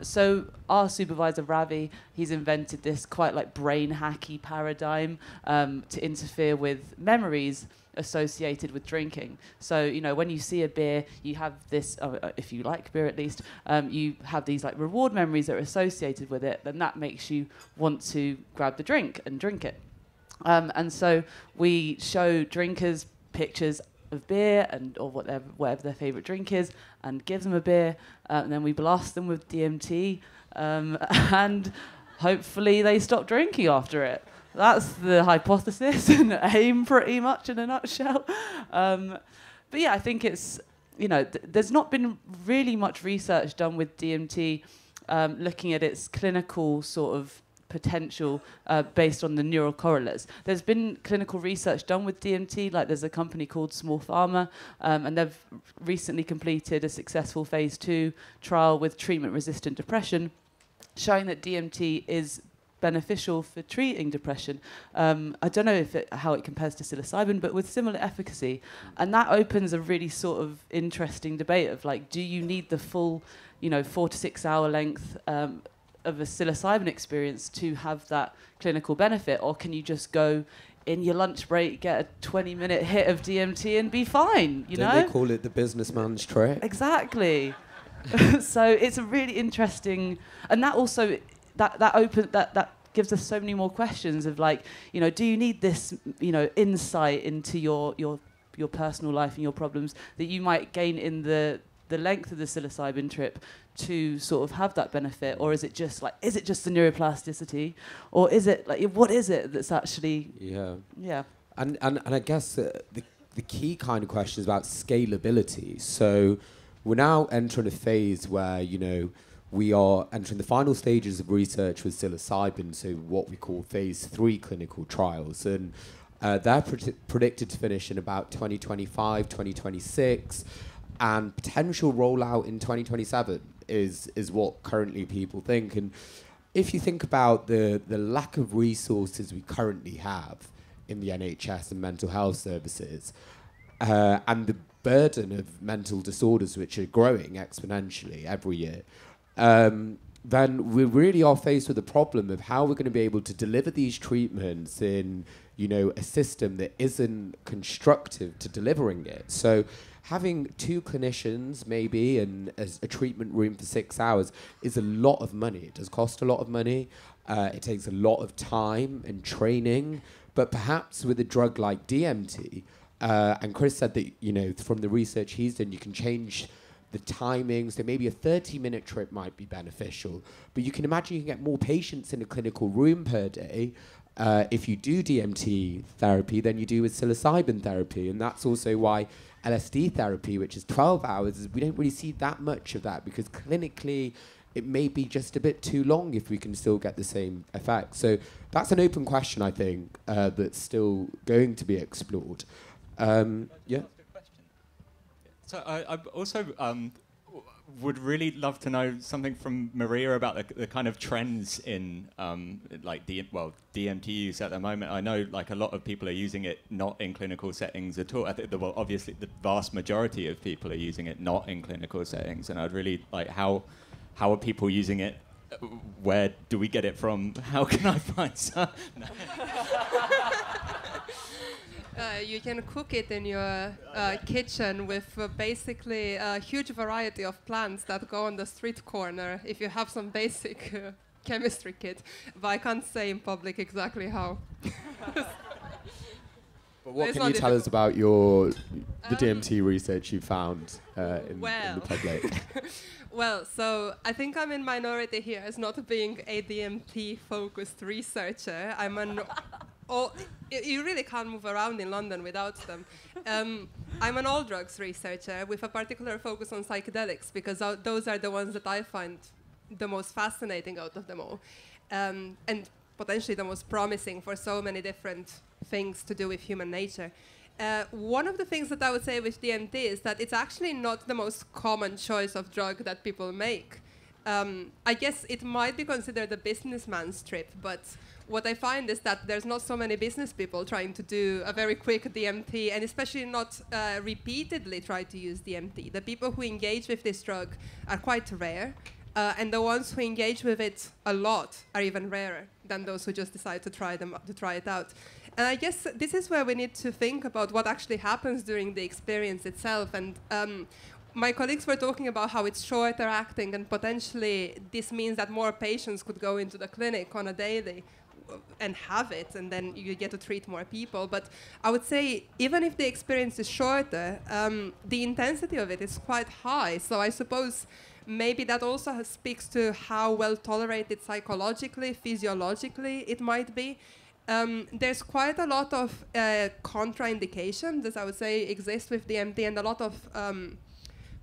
So our supervisor, Ravi, he's invented this quite like brain hacky paradigm to interfere with memories associated with drinking. So, when you see a beer, you have this, if you like beer at least, you have these like reward memories that are associated with it, then that makes you want to grab the drink and drink it. And so we show drinkers pictures of beer or whatever their favorite drink is, and give them a beer, and then we blast them with DMT, and hopefully they stop drinking after it. That's the hypothesis and aim, pretty much in a nutshell. But yeah, I think it's, there's not been really much research done with DMT looking at its clinical sort of potential based on the neural correlates. There's been clinical research done with DMT, like there's a company called Small Pharma, and they've recently completed a successful phase 2 trial with treatment-resistant depression, showing that DMT is beneficial for treating depression. I don't know how it compares to psilocybin, but with similar efficacy. And that opens a really sort of interesting debate of like, do you need the full, 4 to 6 hour length of a psilocybin experience to have that clinical benefit, or can you just go in your lunch break, get a 20-minute hit of DMT and be fine, Don't they call it the businessman's trick? Exactly. So it's a really interesting, and that also that gives us so many more questions of like, you know, do you need this, you know, insight into your personal life and your problems that you might gain in the length of the psilocybin trip to sort of have that benefit, or is it just the neuroplasticity, or is it like, what is it that's actually And I guess the key kind of question is about scalability. So we're now entering a phase where, you know, we are entering the final stages of research with psilocybin, so what we call phase 3 clinical trials, and they're predicted to finish in about 2025, 2026, and potential rollout in 2027 is what currently people think. And if you think about the lack of resources we currently have in the NHS and mental health services, and the burden of mental disorders which are growing exponentially every year, then we really are faced with the problem of how we're going to be able to deliver these treatments in, you know, a system that isn't constructive to delivering it. So having 2 clinicians maybe in a treatment room for 6 hours is a lot of money. It does cost a lot of money. It takes a lot of time and training. But perhaps with a drug like DMT, and Chris said that, you know, from the research he's done, you can change the timings. So maybe a 30-minute trip might be beneficial. But you can imagine you can get more patients in a clinical room per day if you do DMT therapy than you do with psilocybin therapy. And that's also why LSD therapy, which is 12 hours, we don't really see that much of that, because clinically it may be just a bit too long if we can still get the same effect. So that's an open question, I think, that's still going to be explored. Yeah. So I also would really love to know something from Maria about the kind of trends in DMT use at the moment. I know like a lot of people are using it not in clinical settings at all. I think obviously the vast majority of people are using it not in clinical settings, and I'd really like how are people using it? Where do we get it from? How can I find some? No. You can cook it in your kitchen with basically a huge variety of plants that go on the street corner if you have some basic chemistry kit. But I can't say in public exactly how. But what can you tell us about the DMT research you found in the public? Well, so I think I'm in minority here as not being a DMT-focused researcher. I'm an... you really can't move around in London without them. I'm an all drugs researcher with a particular focus on psychedelics, because those are the ones that I find the most fascinating out of them all, and potentially the most promising for so many different things to do with human nature. One of the things that I would say with DMT is that it's actually not the most common choice of drug that people make. I guess it might be considered a businessman's trip, but what I find is that there's not so many business people trying to do a very quick DMT, and especially not repeatedly try to use DMT. The people who engage with this drug are quite rare, and the ones who engage with it a lot are even rarer than those who just decide to try it out. And I guess this is where we need to think about what actually happens during the experience itself. And my colleagues were talking about how it's shorter acting, and potentially this means that more patients could go into the clinic on a daily and have it, and then you get to treat more people. But I would say even if the experience is shorter, the intensity of it is quite high. So I suppose maybe that also speaks to how well tolerated psychologically, physiologically it might be. There's quite a lot of contraindications, as I would say, exist with DMT, and a lot of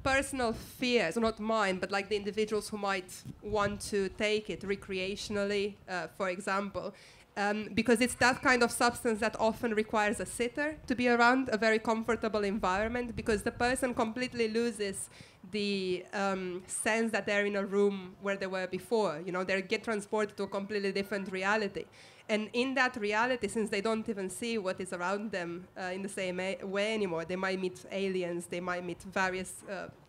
personal fears, not mine, but like the individuals who might want to take it recreationally, for example, because it's that kind of substance that often requires a sitter to be around, a very comfortable environment, because the person completely loses the sense that they're in a room where they were before. You know, they get transported to a completely different reality. And in that reality, since they don't even see what is around them in the same way anymore, they might meet aliens, they might meet various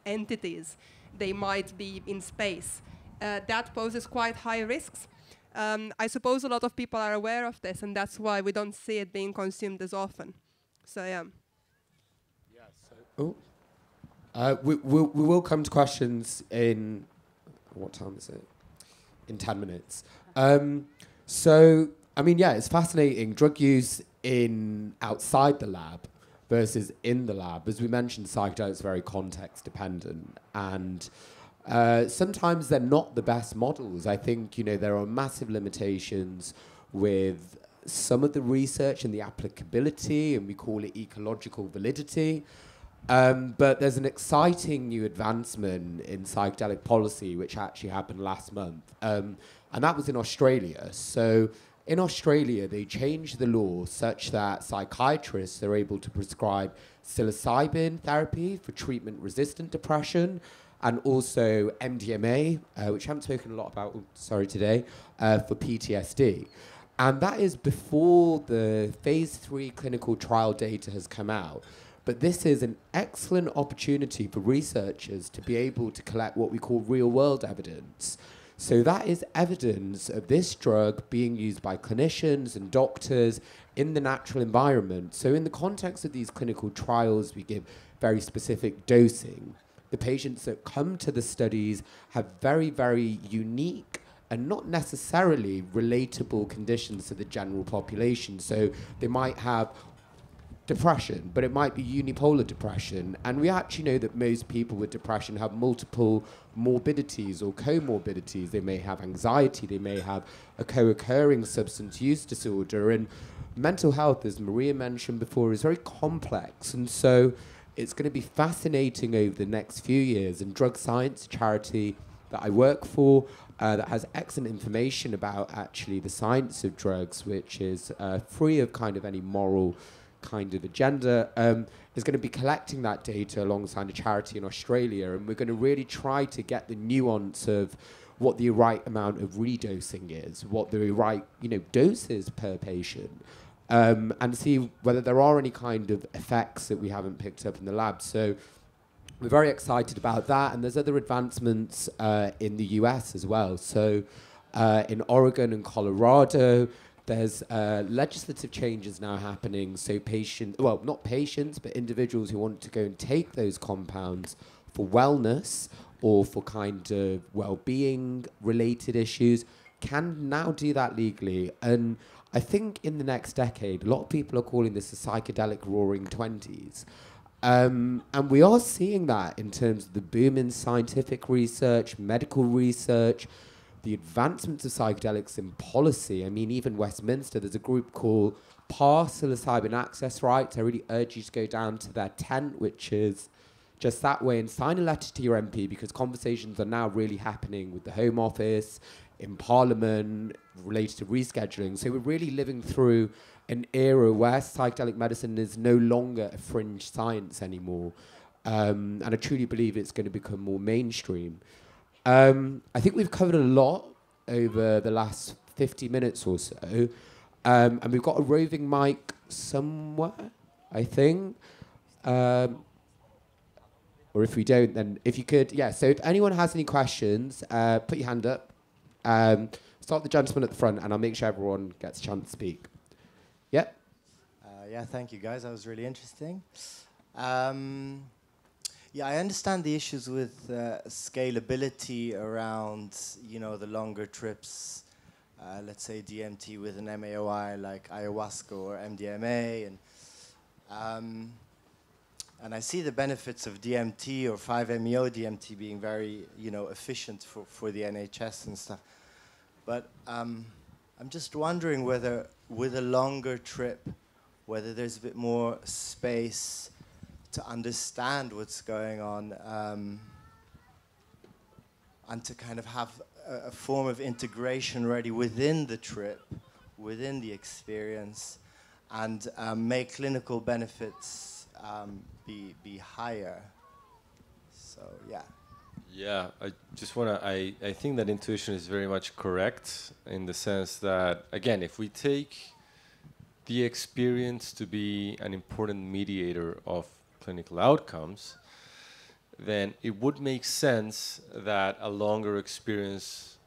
entities, they might be in space. That poses quite high risks. I suppose a lot of people are aware of this, and that's why we don't see it being consumed as often. So, yeah. We will come to questions in... What time is it? In 10 minutes. So, I mean, yeah, it's fascinating. Drug use in outside the lab versus in the lab. As we mentioned, psychedelics are very context dependent, and sometimes they're not the best models. I think, you know, there are massive limitations with some of the research and the applicability, and we call it ecological validity. But there's an exciting new advancement in psychedelic policy, which actually happened last month. And that was in Australia. So in Australia, they changed the law such that psychiatrists are able to prescribe psilocybin therapy for treatment-resistant depression, and also MDMA, which I haven't spoken a lot about, today, for PTSD. And that is before the phase 3 clinical trial data has come out. But this is an excellent opportunity for researchers to be able to collect what we call real-world evidence. So that is evidence of this drug being used by clinicians and doctors in the natural environment. So in the context of these clinical trials, we give very specific dosing. The patients that come to the studies have very, very unique and not necessarily relatable conditions to the general population. So they might have depression, but it might be unipolar depression. And we actually know that most people with depression have multiple morbidities or comorbidities. They may have anxiety, they may have a co-occurring substance use disorder. And mental health, as Maria mentioned before, is very complex. And so it's going to be fascinating over the next few years. And Drug Science, a charity that I work for, that has excellent information about actually the science of drugs, which is free of kind of any moral kind of agenda, is going to be collecting that data alongside a charity in Australia, and we're going to really try to get the nuance of what the right amount of redosing is, what the right, you know, dose is per patient, and see whether there are any kind of effects that we haven't picked up in the lab. So we're very excited about that, and there's other advancements in the US as well. So in Oregon and Colorado, there's legislative changes now happening, so not patients, but individuals who want to go and take those compounds for wellness or for kind of well-being related issues can now do that legally. And I think in the next decade, a lot of people are calling this the psychedelic roaring 20s. And we are seeing that in terms of the boom in scientific research, medical research, the advancements of psychedelics in policy. I mean, even Westminster, there's a group called PAR, Psilocybin Access Rights. I really urge you to go down to their tent, which is just that way, and sign a letter to your MP, because conversations are now really happening with the Home Office, in Parliament, related to rescheduling. So we're really living through an era where psychedelic medicine is no longer a fringe science anymore. And I truly believe it's going to become more mainstream. I think we've covered a lot over the last 50 minutes or so. And we've got a roving mic somewhere, I think. Or if we don't, then if you could, yeah. So if anyone has any questions, put your hand up. Start the gentleman at the front, and I'll make sure everyone gets a chance to speak. Yeah? Yeah, thank you, guys. That was really interesting. Yeah, I understand the issues with scalability around, you know, the longer trips, let's say DMT with an MAOI like ayahuasca or MDMA, and I see the benefits of DMT or 5-MeO DMT being very, you know, efficient for the NHS and stuff. But I'm just wondering whether with a longer trip, whether there's a bit more space to understand what's going on, and to kind of have a form of integration ready within the trip, within the experience, and make clinical benefits be higher. So, yeah. Yeah, I just want to, I think that intuition is very much correct in the sense that, again, if we take the experience to be an important mediator of clinical outcomes, then it would make sense that a longer experience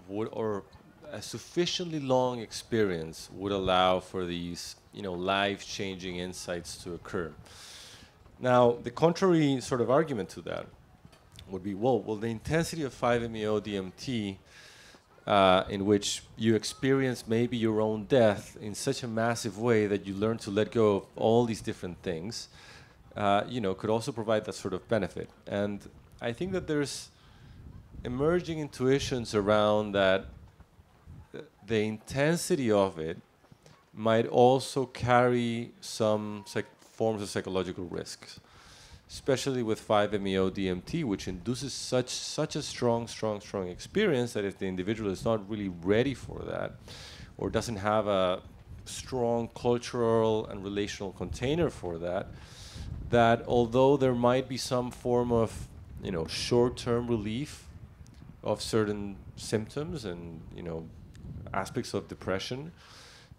would, or a sufficiently long experience would allow for these, you know, life-changing insights to occur. Now, the contrary sort of argument to that would be, well, the intensity of 5-MeO DMT in which you experience maybe your own death in such a massive way that you learn to let go of all these different things, could also provide that sort of benefit. And I think that there's emerging intuitions around that the intensity of it might also carry some forms of psychological risks, especially with 5-MeO-DMT, which induces such a strong experience that if the individual is not really ready for that, or doesn't have a strong cultural and relational container for that, that although there might be some form of, short-term relief of certain symptoms and, aspects of depression,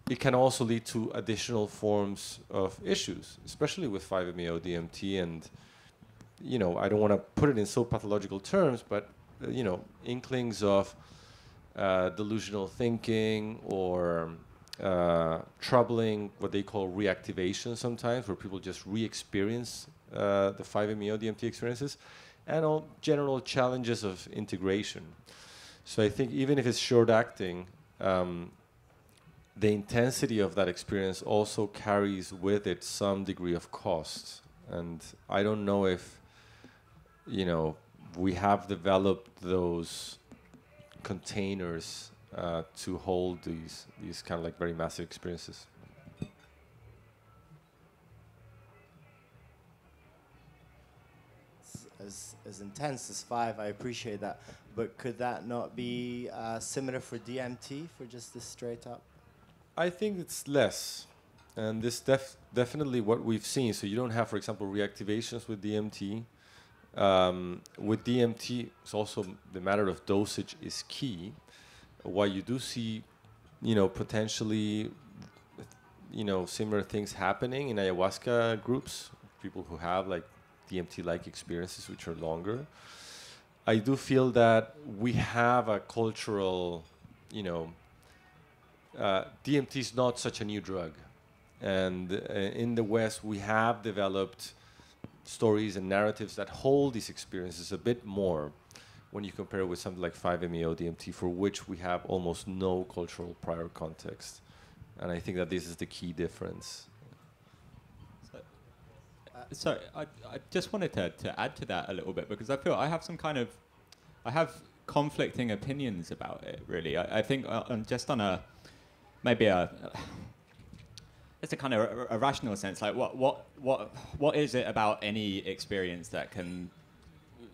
it can also lead to additional forms of issues, especially with 5-MeO-DMT. And, I don't want to put it in so pathological terms, but, inklings of delusional thinking or troubling what they call reactivation sometimes, where people just re-experience the 5-MeO-DMT experiences, and all general challenges of integration. So I think even if it's short-acting, the intensity of that experience also carries with it some degree of cost. And I don't know if, we have developed those containers to hold these kind of like very massive experiences. As intense as 5, I appreciate that. But could that not be similar for DMT, for just the straight up? I think it's less. And this definitely what we've seen. So you don't have, for example, reactivations with DMT. With DMT, it's also the matter of dosage is key. While you do see, potentially, similar things happening in ayahuasca groups, people who have like DMT-like experiences which are longer. I do feel that we have a cultural, DMT is not such a new drug. And in the West, we have developed stories and narratives that hold these experiences a bit more when you compare it with something like 5-MeO-DMT, for which we have almost no cultural prior context. And I think that this is the key difference. So I just wanted to add to that a little bit, because I feel I have conflicting opinions about it, really. I think just on it's a kind of a rational sense, like what is it about any experience that can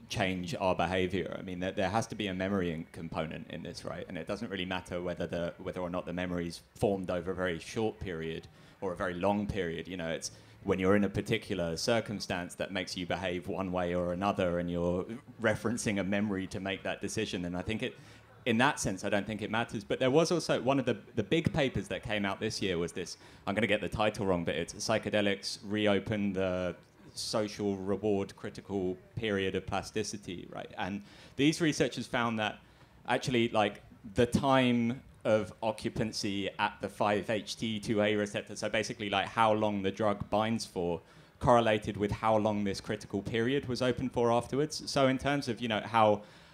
change our behavior? I mean, there has to be a memory component in this, right? And it doesn't really matter whether or not the memory's formed over a very short period or a very long period. It's when you're in a particular circumstance that makes you behave one way or another, and you're referencing a memory to make that decision. And I think in that sense, I don't think it matters. But there was also one of the big papers that came out this year was this, I'm going to get the title wrong, but it's Psychedelics Reopen the Social Reward Critical Period of Plasticity, right? And these researchers found that actually, like, the time of occupancy at the 5-HT2A receptor, so basically like how long the drug binds for, correlated with how long this critical period was open for afterwards. So in terms of,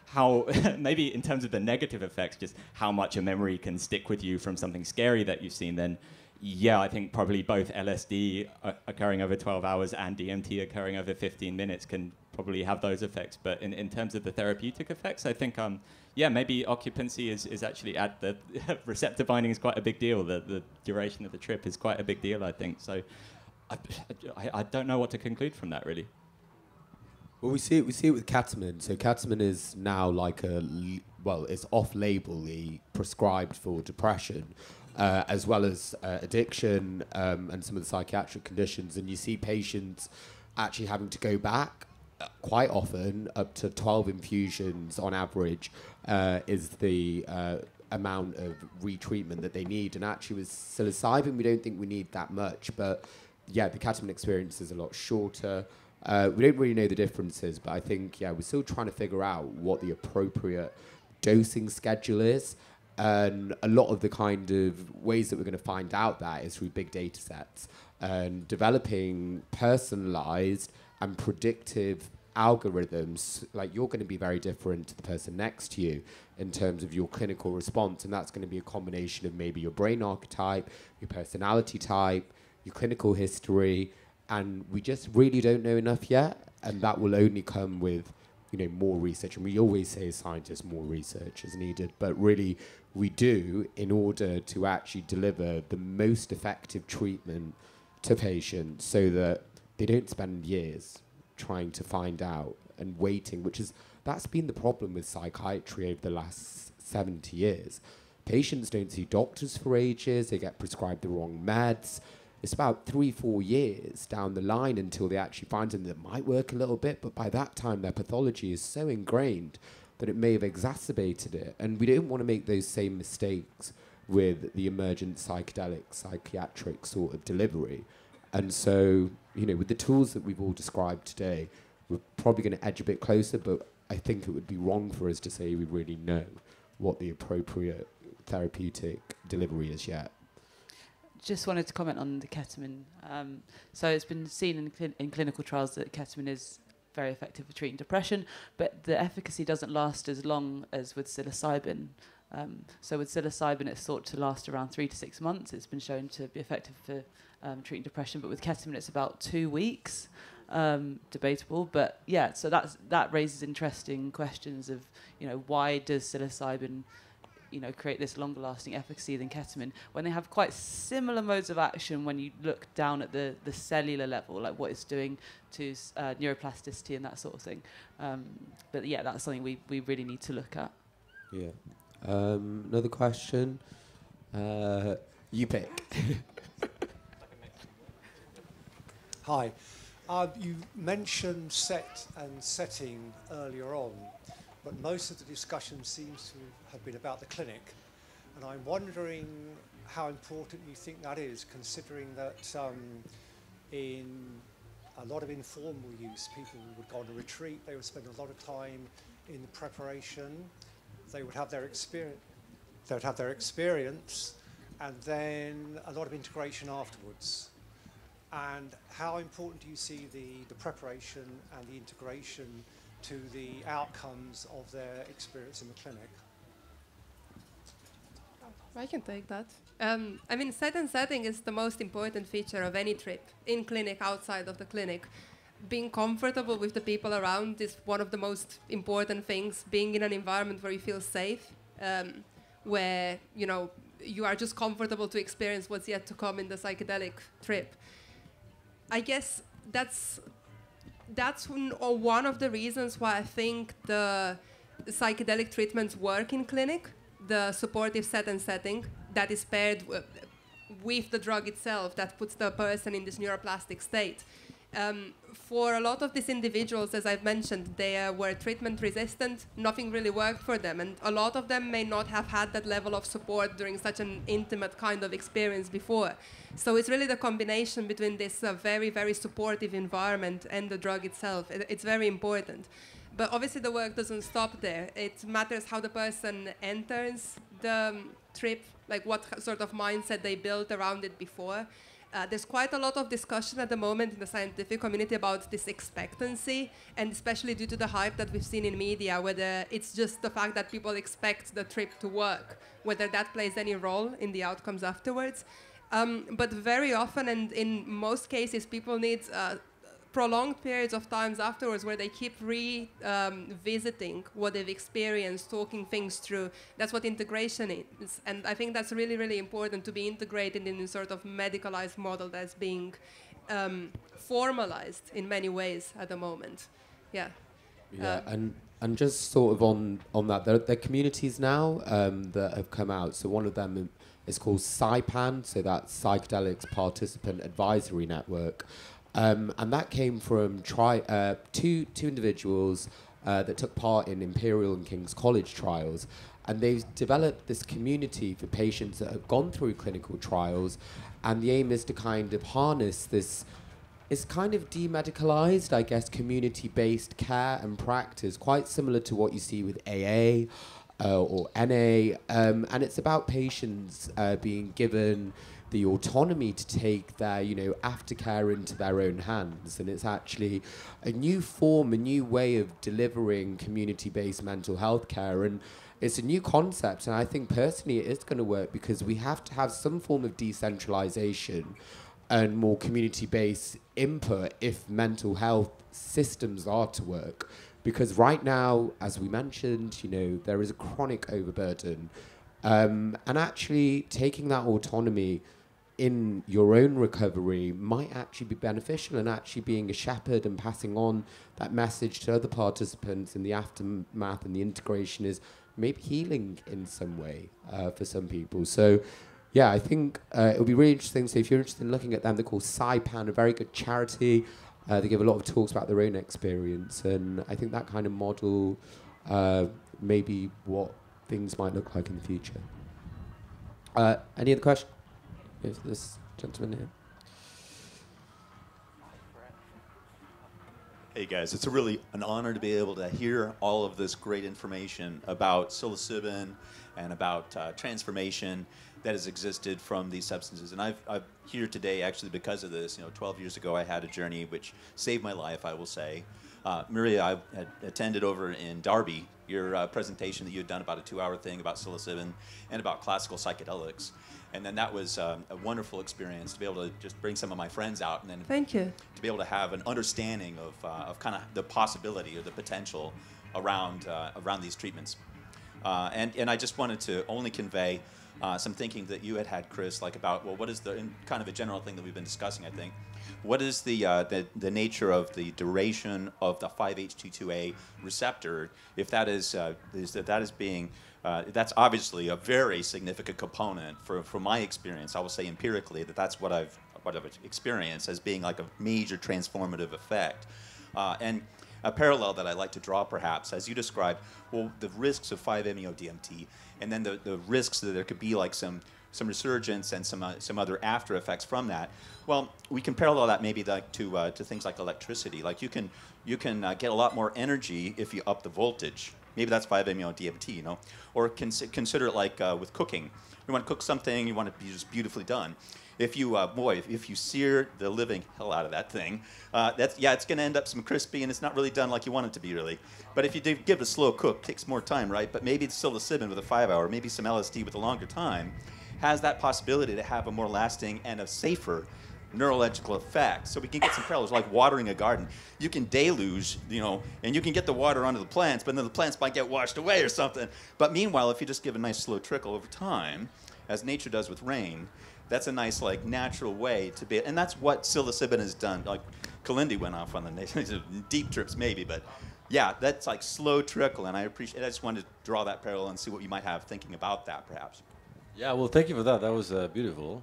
how maybe in terms of the negative effects, just how much a memory can stick with you from something scary that you've seen, then yeah, I think probably both LSD occurring over 12 hours and DMT occurring over 15 minutes can probably have those effects. But in terms of the therapeutic effects, I think, maybe occupancy is actually at the receptor binding is quite a big deal. The duration of the trip is quite a big deal, I think. So I don't know what to conclude from that, really. Well, we see it with ketamine. So ketamine is now like it's off-labelly prescribed for depression, as well as addiction and some of the psychiatric conditions. And you see patients actually having to go back quite often, up to 12 infusions on average is the amount of retreatment that they need. And actually with psilocybin, we don't think we need that much. But yeah, the ketamine experience is a lot shorter. We don't really know the differences, but I think, we're still trying to figure out what the appropriate dosing schedule is. And a lot of the kind of ways that we're going to find out that is through big data sets and developing personalized and predictive algorithms, like you're going to be very different to the person next to you in terms of your clinical response, and that's going to be a combination of maybe your brain archetype, your personality type, your clinical history, and we just really don't know enough yet, and that will only come with, you know, more research. And we always say as scientists more research is needed, but really we do in order to actually deliver the most effective treatment to patients so that they don't spend years trying to find out and waiting, that's been the problem with psychiatry over the last 70 years. Patients don't see doctors for ages, they get prescribed the wrong meds. It's about 3-4 years down the line until they actually find something that might work a little bit, but by that time their pathology is so ingrained that it may have exacerbated it. And we don't want to make those same mistakes with the emergent psychedelic, psychiatric sort of delivery. And so, you know, with the tools that we've all described today, we're probably going to edge a bit closer, but I think it would be wrong for us to say we really know what the appropriate therapeutic delivery is yet. Just wanted to comment on the ketamine. So it's been seen in clinical trials that ketamine is very effective for treating depression, but the efficacy doesn't last as long as with psilocybin. So with psilocybin, it's thought to last around 3 to 6 months. It's been shown to be effective for treating depression, but with ketamine, it's about 2 weeks. Debatable, but yeah. So that raises interesting questions of, you know, why does psilocybin, you know, create this longer-lasting efficacy than ketamine when they have quite similar modes of action when you look down at the cellular level, like what it's doing to neuroplasticity and that sort of thing. But yeah, that's something we really need to look at. Yeah. Another question. You pick. Hi. You mentioned set and setting earlier on, but most of the discussion seems to have been about the clinic. And I'm wondering how important you think that is, considering that in a lot of informal use, people would go on a retreat, they would spend a lot of time in the preparation, they would have their experience, and then a lot of integration afterwards. And how important do you see the preparation and the integration to the outcomes of their experience in the clinic? I can take that. I mean, set and setting is the most important feature of any trip, in clinic, outside of the clinic. Being comfortable with the people around is one of the most important things. Being in an environment where you feel safe, where, you know, you are just comfortable to experience what's yet to come in the psychedelic trip. I guess that's one of the reasons why I think the psychedelic treatments work in clinic, the supportive set and setting that is paired with the drug itself that puts the person in this neuroplastic state. For a lot of these individuals, as I've mentioned, they were treatment resistant, nothing really worked for them, and a lot of them may not have had that level of support during such an intimate kind of experience before. So it's really the combination between this very, very supportive environment and the drug itself. It's very important. But obviously the work doesn't stop there. It matters how the person enters the trip, like what sort of mindset they built around it before. There's quite a lot of discussion at the moment in the scientific community about this expectancy, and especially due to the hype that we've seen in media, whether it's just the fact that people expect the trip to work, whether that plays any role in the outcomes afterwards. But very often, and in most cases, people need prolonged periods of times afterwards where they keep revisiting what they've experienced, talking things through. That's what integration is. And I think that's really, really important, to be integrated in a sort of medicalized model that's being formalized in many ways at the moment. Yeah. Yeah, and just sort of on that, there are communities now that have come out. So one of them is called PsyPan, so that's Psychedelics Participant Advisory Network. And that came from two individuals that took part in Imperial and King's College trials. And they've developed this community for patients that have gone through clinical trials. And the aim is to kind of harness this, it's kind of demedicalized, I guess, community-based care and practice, quite similar to what you see with AA or NA. And it's about patients being given the autonomy to take their, aftercare into their own hands. And it's actually a new form, a new way of delivering community-based mental health care. And it's a new concept. And I think personally it is going to work because we have to have some form of decentralization and more community-based input if mental health systems are to work. Because right now, as we mentioned, there is a chronic overburden. And actually taking that autonomy in your own recovery might actually be beneficial, and actually being a shepherd and passing on that message to other participants in the aftermath and the integration is maybe healing in some way for some people. So yeah, I think it'll be really interesting. So if you're interested in looking at them, they're called Saipan, a very good charity. They give a lot of talks about their own experience, and I think that kind of model may be what things might look like in the future. Any other questions? Yes, this gentleman here. Hey guys, it's really an honor to be able to hear all of this great information about psilocybin and about transformation that has existed from these substances. And I'm here today actually because of this. 12 years ago I had a journey which saved my life, I will say. Maria, I had attended over in Derby your presentation that you had done about a 2-hour thing about psilocybin and about classical psychedelics. And then that was a wonderful experience to be able to just bring some of my friends out and then Thank you. to be able to have an understanding of kind of the possibility or the potential around these treatments. And I just wanted to only convey some thinking that you had, Chris, like about, well, what is the, in kind of a general thing that we've been discussing, I think, what is the nature of the duration of the 5-HT2A receptor, if that is being, that's obviously a very significant component from my experience. I will say empirically that's what I've experienced as being like a major transformative effect. And a parallel that I like to draw, perhaps, as you described, well, the risks of 5-MeO-DMT, and then the risks that there could be like some resurgence and some other after effects from that. Well, we can parallel that maybe like to things like electricity. Like you can get a lot more energy if you up the voltage. Maybe that's 5-MeO-DMT, Or consider it like with cooking. You want to cook something, you want it to be just beautifully done. If you, if you sear the living hell out of that thing, it's going to end up some crispy, and it's not really done like you want it to be, really. But if you do give it a slow cook, it takes more time, right? But maybe it's psilocybin with a 5-hour, maybe some LSD with a longer time, has that possibility to have a more lasting and a safer neurological effect. So we can get some parallels, like watering a garden. You can deluge, and you can get the water onto the plants, but then the plants might get washed away or something. But meanwhile, if you just give a nice slow trickle over time, as nature does with rain, that's a nice, like, natural way to be. And that's what psilocybin has done. Like, Kalindi went off on the deep trips, maybe, but yeah, that's like slow trickle, and I appreciate it. I just wanted to draw that parallel and see what you might have thinking about that, perhaps. Yeah, well, thank you for that. That was beautiful.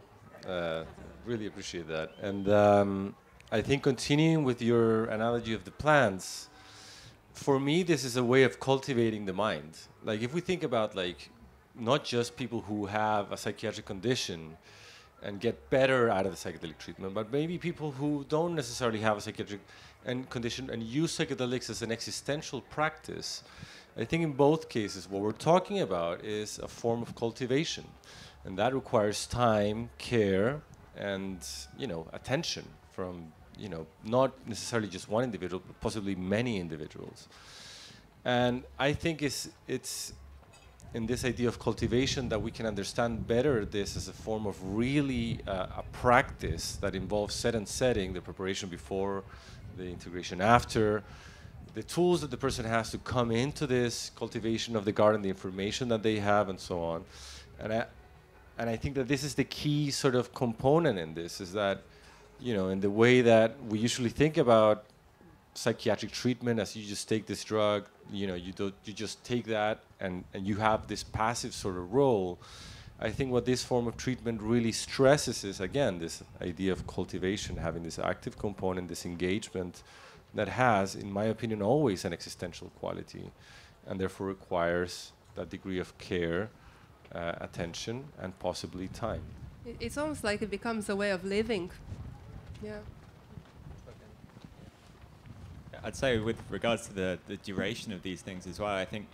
Really appreciate that. And I think continuing with your analogy of the plants, for me, this is a way of cultivating the mind. Like, if we think about, like, not just people who have a psychiatric condition and get better out of the psychedelic treatment, but maybe people who don't necessarily have a psychiatric condition and use psychedelics as an existential practice. I think in both cases, what we're talking about is a form of cultivation, and that requires time, care, and attention from not necessarily just one individual, but possibly many individuals. And I think it's in this idea of cultivation that we can understand better this as a form of really a practice that involves set and setting, the preparation before, the integration after, the tools that the person has to come into this cultivation of the garden, the information that they have, and so on. And I think that this is the key sort of component in this, is that, in the way that we usually think about psychiatric treatment as you just take this drug, you just take that and you have this passive sort of role. I think what this form of treatment really stresses is, again, this idea of cultivation, having this active component, this engagement that has, in my opinion, always an existential quality, and therefore requires that degree of care, attention, and possibly time. It's almost like it becomes a way of living. Yeah. I'd say with regards to the duration of these things as well, I think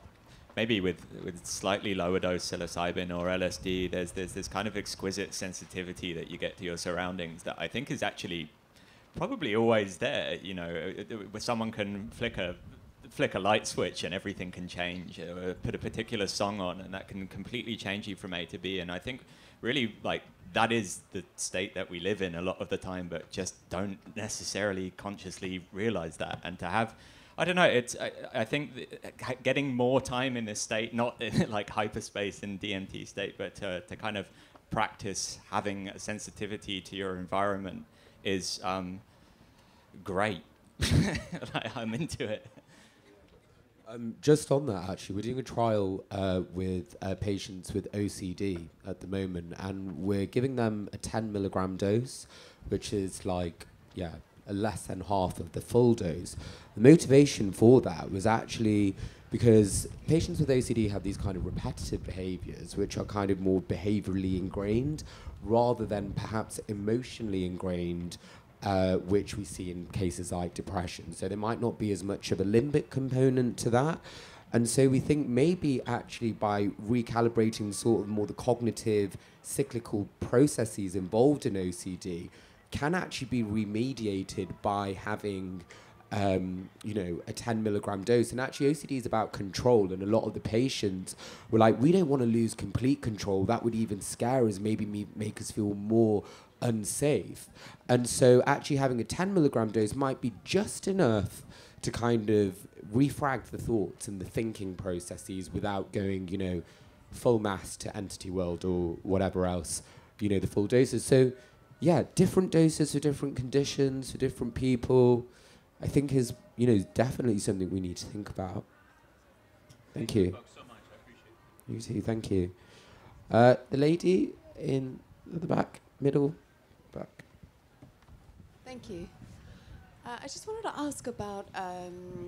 maybe with slightly lower dose psilocybin or LSD, there's this kind of exquisite sensitivity that you get to your surroundings that I think is actually probably always there. You know, where someone can flick a light switch and everything can change, or put a particular song on and that can completely change you from A to B. And I think really like that is the state that we live in a lot of the time, but just don't necessarily consciously realize that. And to have, I don't know, I think getting more time in this state, not in like hyperspace and DMT state, but to kind of practice having a sensitivity to your environment is great. Like, I'm into it. Just on that, actually, we're doing a trial with patients with OCD at the moment, and we're giving them a 10 milligram dose, which is like, less than half of the full dose. The motivation for that was actually because patients with OCD have these kind of repetitive behaviors, which are kind of more behaviorally ingrained, rather than perhaps emotionally ingrained, which we see in cases like depression. So there might not be as much of a limbic component to that. And so we think maybe actually by recalibrating sort of more the cognitive cyclical processes involved in OCD can actually be remediated by having a 10 milligram dose. And actually OCD is about control, and a lot of the patients were like, we don't want to lose complete control. That would even scare us, maybe make us feel more unsafe. And so actually having a 10 milligram dose might be just enough to kind of refrag the thoughts and the thinking processes without going, full mass to entity world or whatever else, the full doses. So yeah, different doses for different conditions, for different people, I think is, definitely something we need to think about. Thank you. Folks, so much. I appreciate it. You too, thank you. The lady in the back, middle, back. Thank you. I just wanted to ask about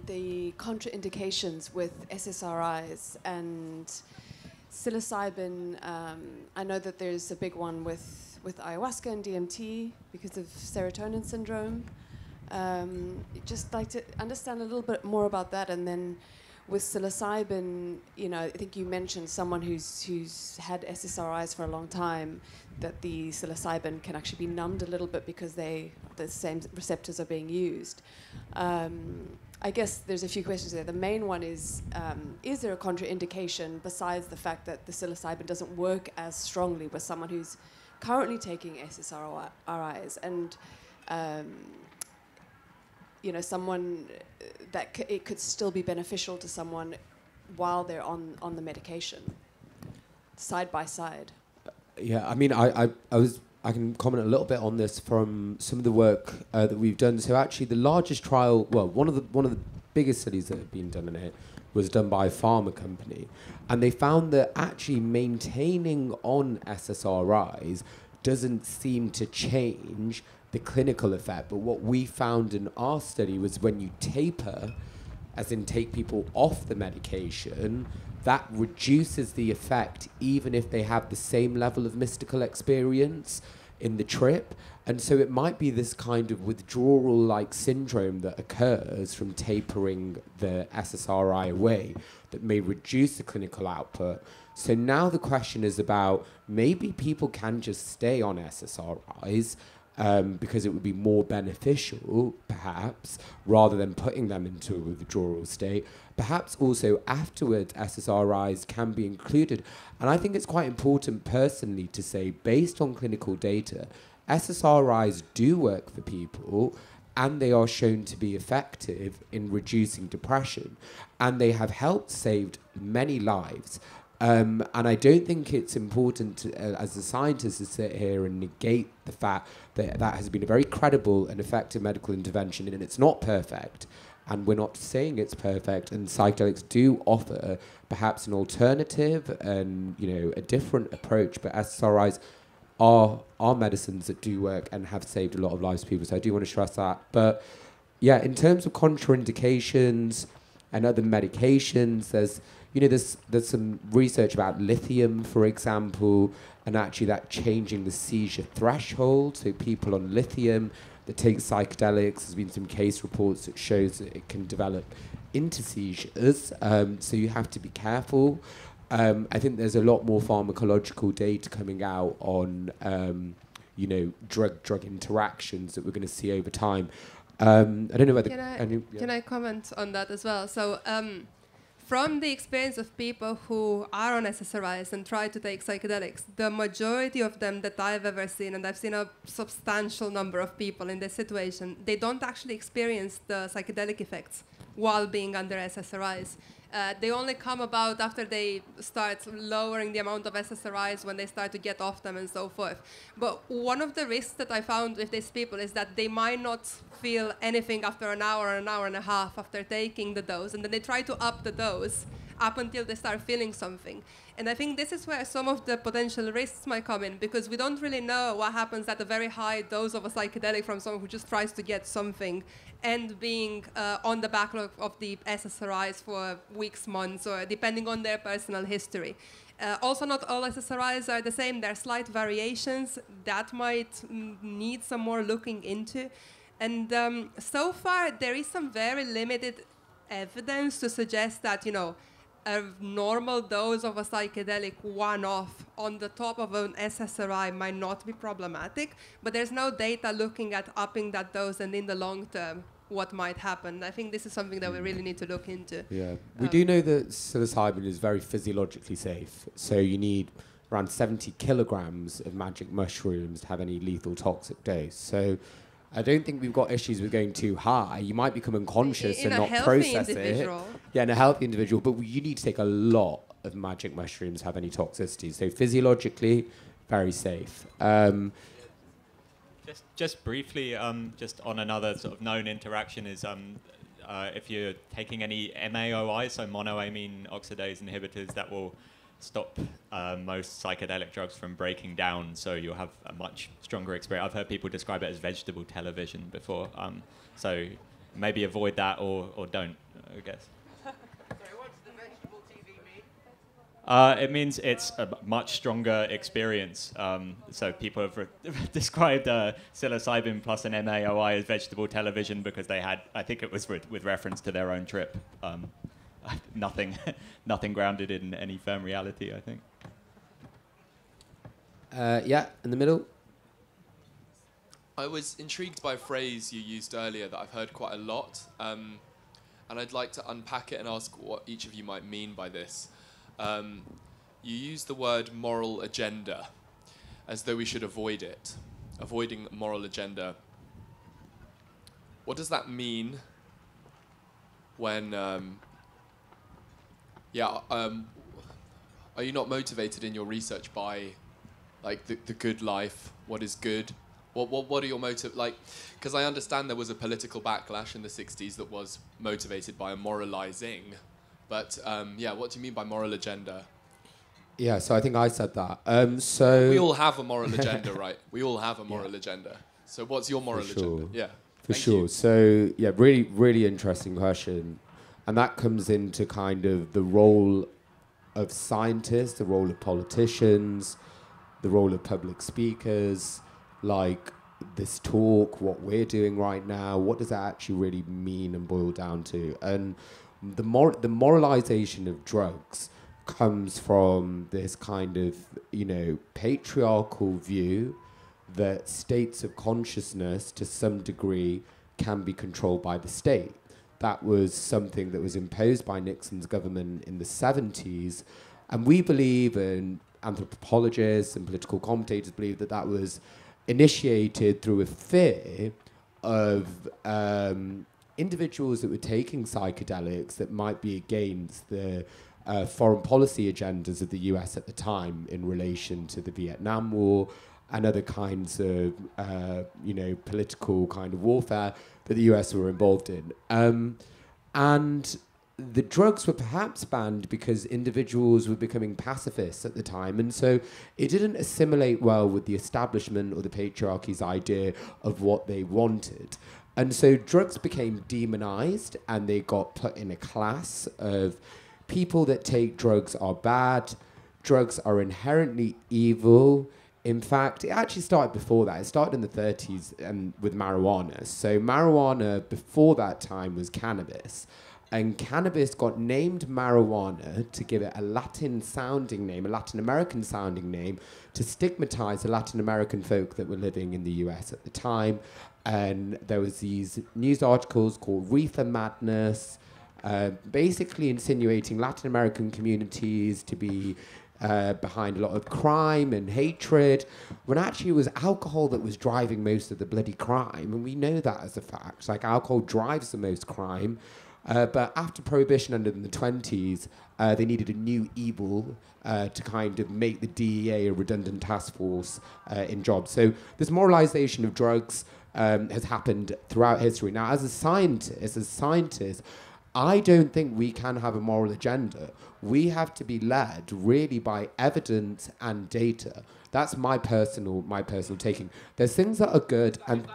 the contraindications with SSRIs and psilocybin. I know that there's a big one with ayahuasca and DMT because of serotonin syndrome. Just like to understand a little bit more about that. And then with psilocybin, I think you mentioned someone who's had SSRIs for a long time, that the psilocybin can actually be numbed a little bit because the same receptors are being used. I guess there's a few questions there. The main one is there a contraindication besides the fact that the psilocybin doesn't work as strongly with someone who's currently taking SSRIs, and someone that it could still be beneficial to someone while they're on the medication, side by side? Yeah, I mean, I can comment a little bit on this from some of the work that we've done. So actually, the largest trial, one of the biggest studies that have been done in it was done by a pharma company, and they found that actually maintaining on SSRIs doesn't seem to change the clinical effect. But what we found in our study was when you taper, as in take people off the medication, that reduces the effect even if they have the same level of mystical experience in the trip. And so it might be this kind of withdrawal-like syndrome that occurs from tapering the SSRI away that may reduce the clinical output. So now the question is about maybe people can just stay on SSRIs because it would be more beneficial, perhaps, rather than putting them into a withdrawal state. Perhaps also afterwards, SSRIs can be included. And I think it's quite important personally to say, based on clinical data, SSRIs do work for people, and they are shown to be effective in reducing depression. And they have helped save many lives. And I don't think it's important to, as a scientist, to sit here and negate the fact that that has been a very credible and effective medical intervention, and it's not perfect. And we're not saying it's perfect, and psychedelics do offer perhaps an alternative and a different approach, but SSRIs are medicines that do work and have saved a lot of lives for people. So I do want to stress that. But yeah, in terms of contraindications and other medications, there's some research about lithium, for example, and actually that changing the seizure threshold. So people on lithium that take psychedelics, there's been some case reports that shows that it can develop into seizures, so you have to be careful. I think there's a lot more pharmacological data coming out on, you know, drug interactions that we're going to see over time. I don't know whether... Can I comment on that as well? So, from the experience of people who are on SSRIs and try to take psychedelics, the majority of them that I've ever seen, and I've seen a substantial number of people in this situation, they don't actually experience the psychedelic effects while being under SSRIs. They only come about after they start lowering the amount of SSRIs, when they start to get off them and so forth. But one of the risks that I found with these people is that they might not feel anything after an hour and a half after taking the dose, and then they try to up the dose up until they start feeling something. And I think this is where some of the potential risks might come in, because we don't really know what happens at a very high dose of a psychedelic from someone who just tries to get something and being on the backlog of the SSRIs for weeks, months, or depending on their personal history. Also, not all SSRIs are the same. There are slight variations that might need some more looking into. And so far, there is some very limited evidence to suggest that, you know, a normal dose of a psychedelic one-off on the top of an SSRI might not be problematic, but there's no data looking at upping that dose and in the long term what might happen. I think this is something that we really need to look into. Yeah, we do know that psilocybin is very physiologically safe. So you need around 70 kilograms of magic mushrooms to have any lethal toxic dose. So I don't think we've got issues with going too high. You might become unconscious and not process it. Yeah, in a healthy individual, but you need to take a lot of magic mushrooms to have any toxicity. So physiologically, very safe. Just briefly, just on another sort of known interaction is if you're taking any MAOI, so monoamine oxidase inhibitors, that will stop most psychedelic drugs from breaking down, so you'll have a much stronger experience. I've heard people describe it as vegetable television before, so maybe avoid that or don't, I guess. Sorry, what does the vegetable TV mean? It means it's a much stronger experience. So people have described psilocybin plus an MAOI as vegetable television because they had, I think it was with reference to their own trip. Nothing grounded in any firm reality, I think. Yeah, in the middle. I was intrigued by a phrase you used earlier that I've heard quite a lot, and I'd like to unpack it and ask what each of you might mean by this. You used the word moral agenda, as though we should avoid it, avoiding moral agenda. What does that mean when... are you not motivated in your research by, like, the good life? What is good? What are your motives? Like, because I understand there was a political backlash in the 60s that was motivated by a moralizing, but what do you mean by moral agenda? Yeah, so I think I said that. So we all have a moral agenda, right? We all have a moral agenda. So what's your moral agenda? Yeah, for sure. You. So yeah, really, really interesting question. And that comes into kind of the role of scientists, the role of politicians, the role of public speakers, like this talk, what we're doing right now, what does that actually really mean and boil down to? And the moralization of drugs comes from this kind of, patriarchal view that states of consciousness to some degree can be controlled by the state. That was something that was imposed by Nixon's government in the 70s. And we believe, and anthropologists and political commentators believe, that that was initiated through a fear of individuals that were taking psychedelics that might be against the foreign policy agendas of the US at the time in relation to the Vietnam War and other kinds of, political kind of warfare that the US were involved in. And the drugs were perhaps banned because individuals were becoming pacifists at the time. And so it didn't assimilate well with the establishment or the patriarchy's idea of what they wanted. And so drugs became demonized and they got put in a class of people that take drugs are bad, drugs are inherently evil. In fact, it actually started before that. It started in the 30s and with marijuana. So marijuana before that time was cannabis. And cannabis got named marijuana to give it a Latin-sounding name, a Latin American-sounding name, to stigmatize the Latin American folk that were living in the US at the time. And there was these news articles called Reefer Madness, basically insinuating Latin American communities to be behind a lot of crime and hatred, when actually it was alcohol that was driving most of the bloody crime. And we know that as a fact. Like, alcohol drives the most crime. But after Prohibition under the 20s, they needed a new evil to kind of make the DEA a redundant task force in jobs. So this moralization of drugs has happened throughout history. Now, as a scientist, I don't think we can have a moral agenda. We have to be led really by evidence and data. That's my personal taking. There's things that are good and.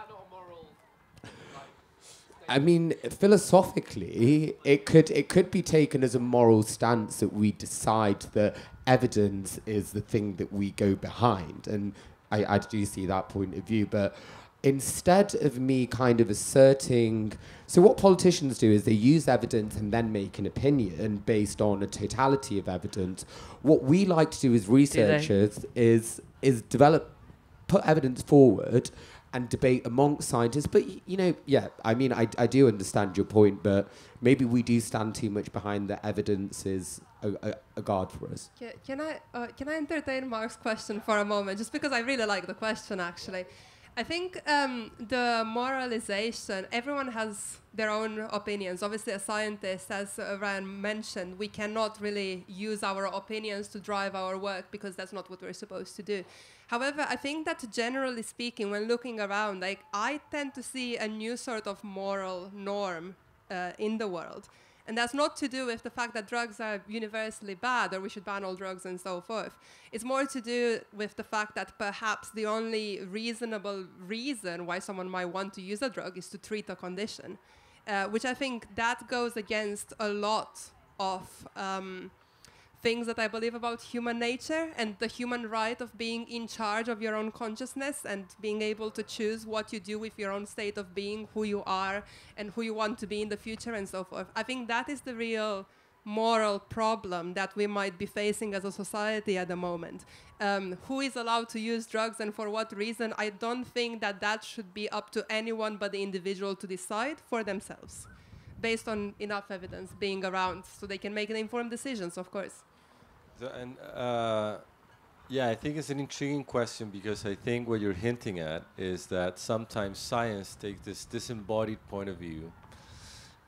I mean, philosophically, it could be taken as a moral stance that we decide that evidence is the thing that we go behind. And I do see that point of view. But instead of me kind of asserting... So what politicians do is they use evidence and then make an opinion based on a totality of evidence. What we like to do as researchers is put evidence forward and debate amongst scientists. But, you know, yeah, I mean, I do understand your point, but maybe we do stand too much behind the evidence is a guard for us. Can I entertain Mark's question for a moment? Just because I really like the question, actually. I think the moralization, everyone has their own opinions. Obviously, as scientists, as Ryan mentioned, we cannot really use our opinions to drive our work because that's not what we're supposed to do. However, I think that generally speaking, when looking around, like, I tend to see a new sort of moral norm in the world. And that's not to do with the fact that drugs are universally bad or we should ban all drugs and so forth. It's more to do with the fact that perhaps the only reasonable reason why someone might want to use a drug is to treat a condition, which I think that goes against a lot of things that I believe about human nature and the human right of being in charge of your own consciousness and being able to choose what you do with your own state of being, who you are, and who you want to be in the future and so forth. I think that is the real moral problem that we might be facing as a society at the moment. Who is allowed to use drugs and for what reason? I don't think that that should be up to anyone but the individual to decide for themselves, based on enough evidence being around so they can make informed decisions, of course. Yeah, I think it's an intriguing question because I think what you're hinting at is that sometimes science takes this disembodied point of view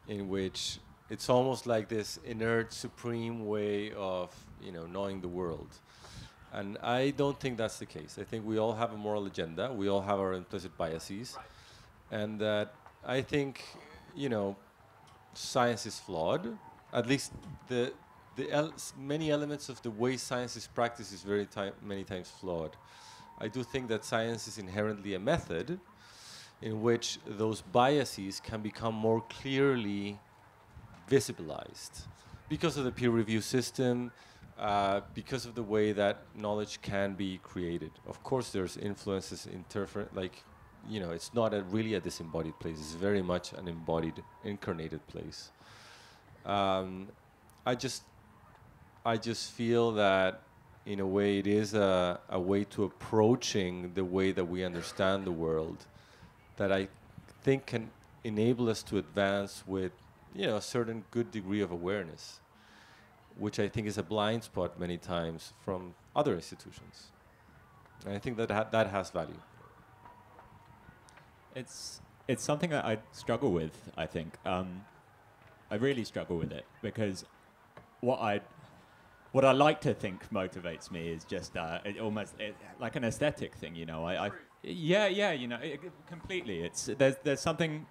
in which it's almost like this inert, supreme way of, you know, knowing the world. And I don't think that's the case. I think we all have a moral agenda. We all have our implicit biases. And that I think, you know, science is flawed. At least many elements of the way science is practiced is many times flawed. I do think that science is inherently a method in which those biases can become more clearly visibilized because of the peer review system, because of the way that knowledge can be created. Of course, there's influences, like, you know, it's not really a disembodied place. It's very much an embodied, incarnated place. I just feel that, in a way, it is a way to approaching the way that we understand the world that I think can enable us to advance with, you know, a certain good degree of awareness, which I think is a blind spot many times from other institutions. And I think that that has value. It's something that I struggle with, I think. I really struggle with it because what I like to think motivates me is just almost like an aesthetic thing, you know. Yeah, you know, completely. There's something,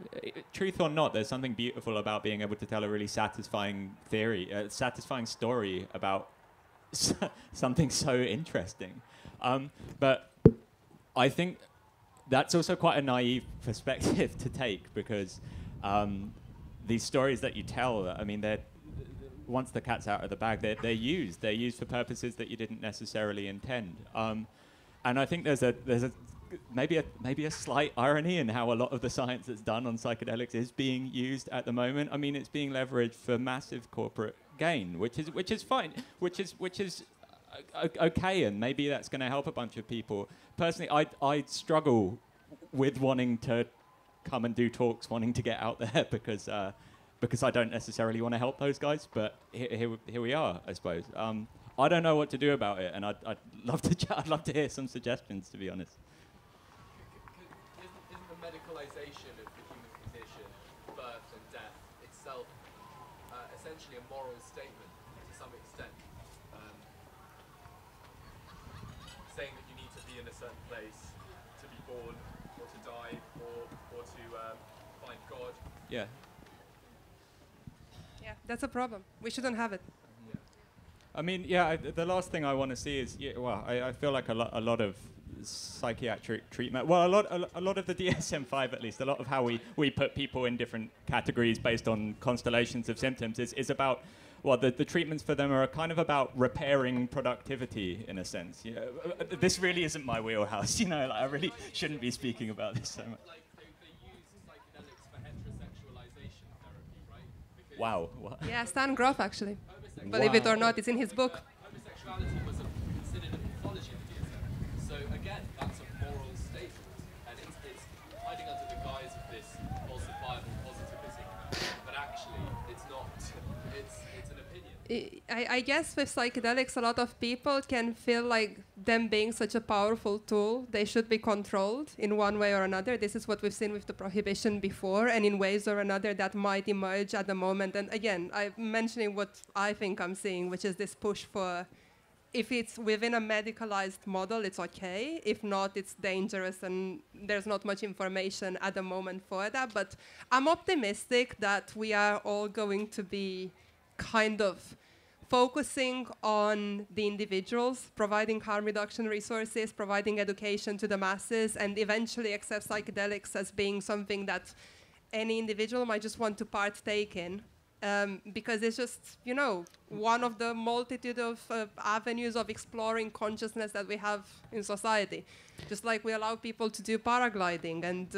truth or not, there's something beautiful about being able to tell a really satisfying story about something so interesting. But I think that's also quite a naive perspective to take because these stories that you tell, I mean, once the cat's out of the bag, they're used for purposes that you didn't necessarily intend. And I think there's a maybe a slight irony in how a lot of the science that's done on psychedelics is being used at the moment. I mean, it's being leveraged for massive corporate gain, which is fine, which is okay, and maybe that's going to help a bunch of people. Personally, I struggle with wanting to come and do talks, wanting to get out there because I don't necessarily want to help those guys. But here we are, I suppose. I don't know what to do about it, and I'd love to I'd love to hear some suggestions, to be honest. Isn't the medicalization of the human condition, birth and death itself, essentially a moral statement to some extent? Saying that you need to be in a certain place to be born, or to die, or to find God. Yeah. Yeah, that's a problem. We shouldn't have it. I mean, yeah, the last thing I want to see is, I feel like a lot of psychiatric treatment, well, a lot of the DSM-5 at least, a lot of how we put people in different categories based on constellations of symptoms is about, well, the treatments for them are kind of about repairing productivity in a sense. You know, this really isn't my wheelhouse, you know, like, I really shouldn't be speaking about this so much. Like they use psychedelics for heterosexualization therapy, right? Because Wow. What? Yeah, Stan Grof, actually. Believe it or not, it's in his book. Homosexuality was considered a pathology of the DSM. So again, that's a moral statement, and it's hiding under the guise of this falsifiable positivism, but actually it's not. It's an opinion. I guess with psychedelics, a lot of people can feel like them being such a powerful tool, they should be controlled in one way or another. This is what we've seen with the prohibition before, and in ways or another that might emerge at the moment. And again, I'm mentioning what I think I'm seeing, which is this push for, if it's within a medicalized model, it's okay. If not, it's dangerous, and there's not much information at the moment for that. But I'm optimistic that we are all going to be kind of focusing on the individuals, providing harm reduction resources, providing education to the masses, and eventually accept psychedelics as being something that any individual might just want to partake in. Because it's just, you know, one of the multitude of avenues of exploring consciousness that we have in society. Just like we allow people to do paragliding and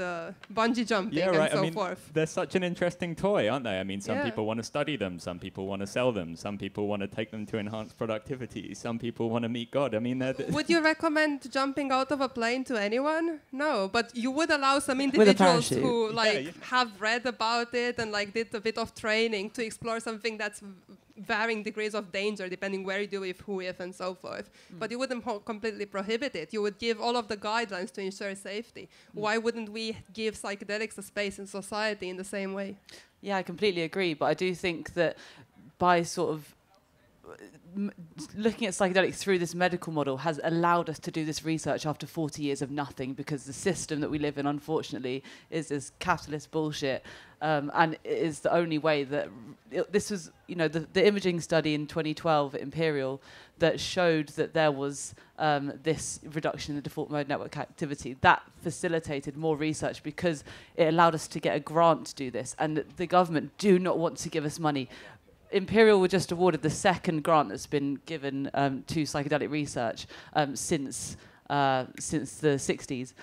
bungee jumping and so forth. They're such an interesting toy, aren't they? I mean, some people want to study them, some people want to sell them, some people want to take them to enhance productivity, some people want to meet God. I mean, would you recommend jumping out of a plane to anyone? No, but you would allow some individuals who have read about it and like did a bit of training to explore something that's varying degrees of danger depending where you do it, who with, and so forth. But you wouldn't completely prohibit it. You would give all of the guidelines to ensure safety. Why wouldn't we give psychedelics a space in society in the same way? Yeah, I completely agree. But I do think that by sort of looking at psychedelics through this medical model has allowed us to do this research after 40 years of nothing, because the system that we live in, unfortunately, is this capitalist bullshit. And it is the only way that this was, you know, the imaging study in 2012 at Imperial that showed that there was this reduction in the default mode network activity that facilitated more research because it allowed us to get a grant to do this. And the government do not want to give us money. Imperial were just awarded the second grant that's been given to psychedelic research since the 60s.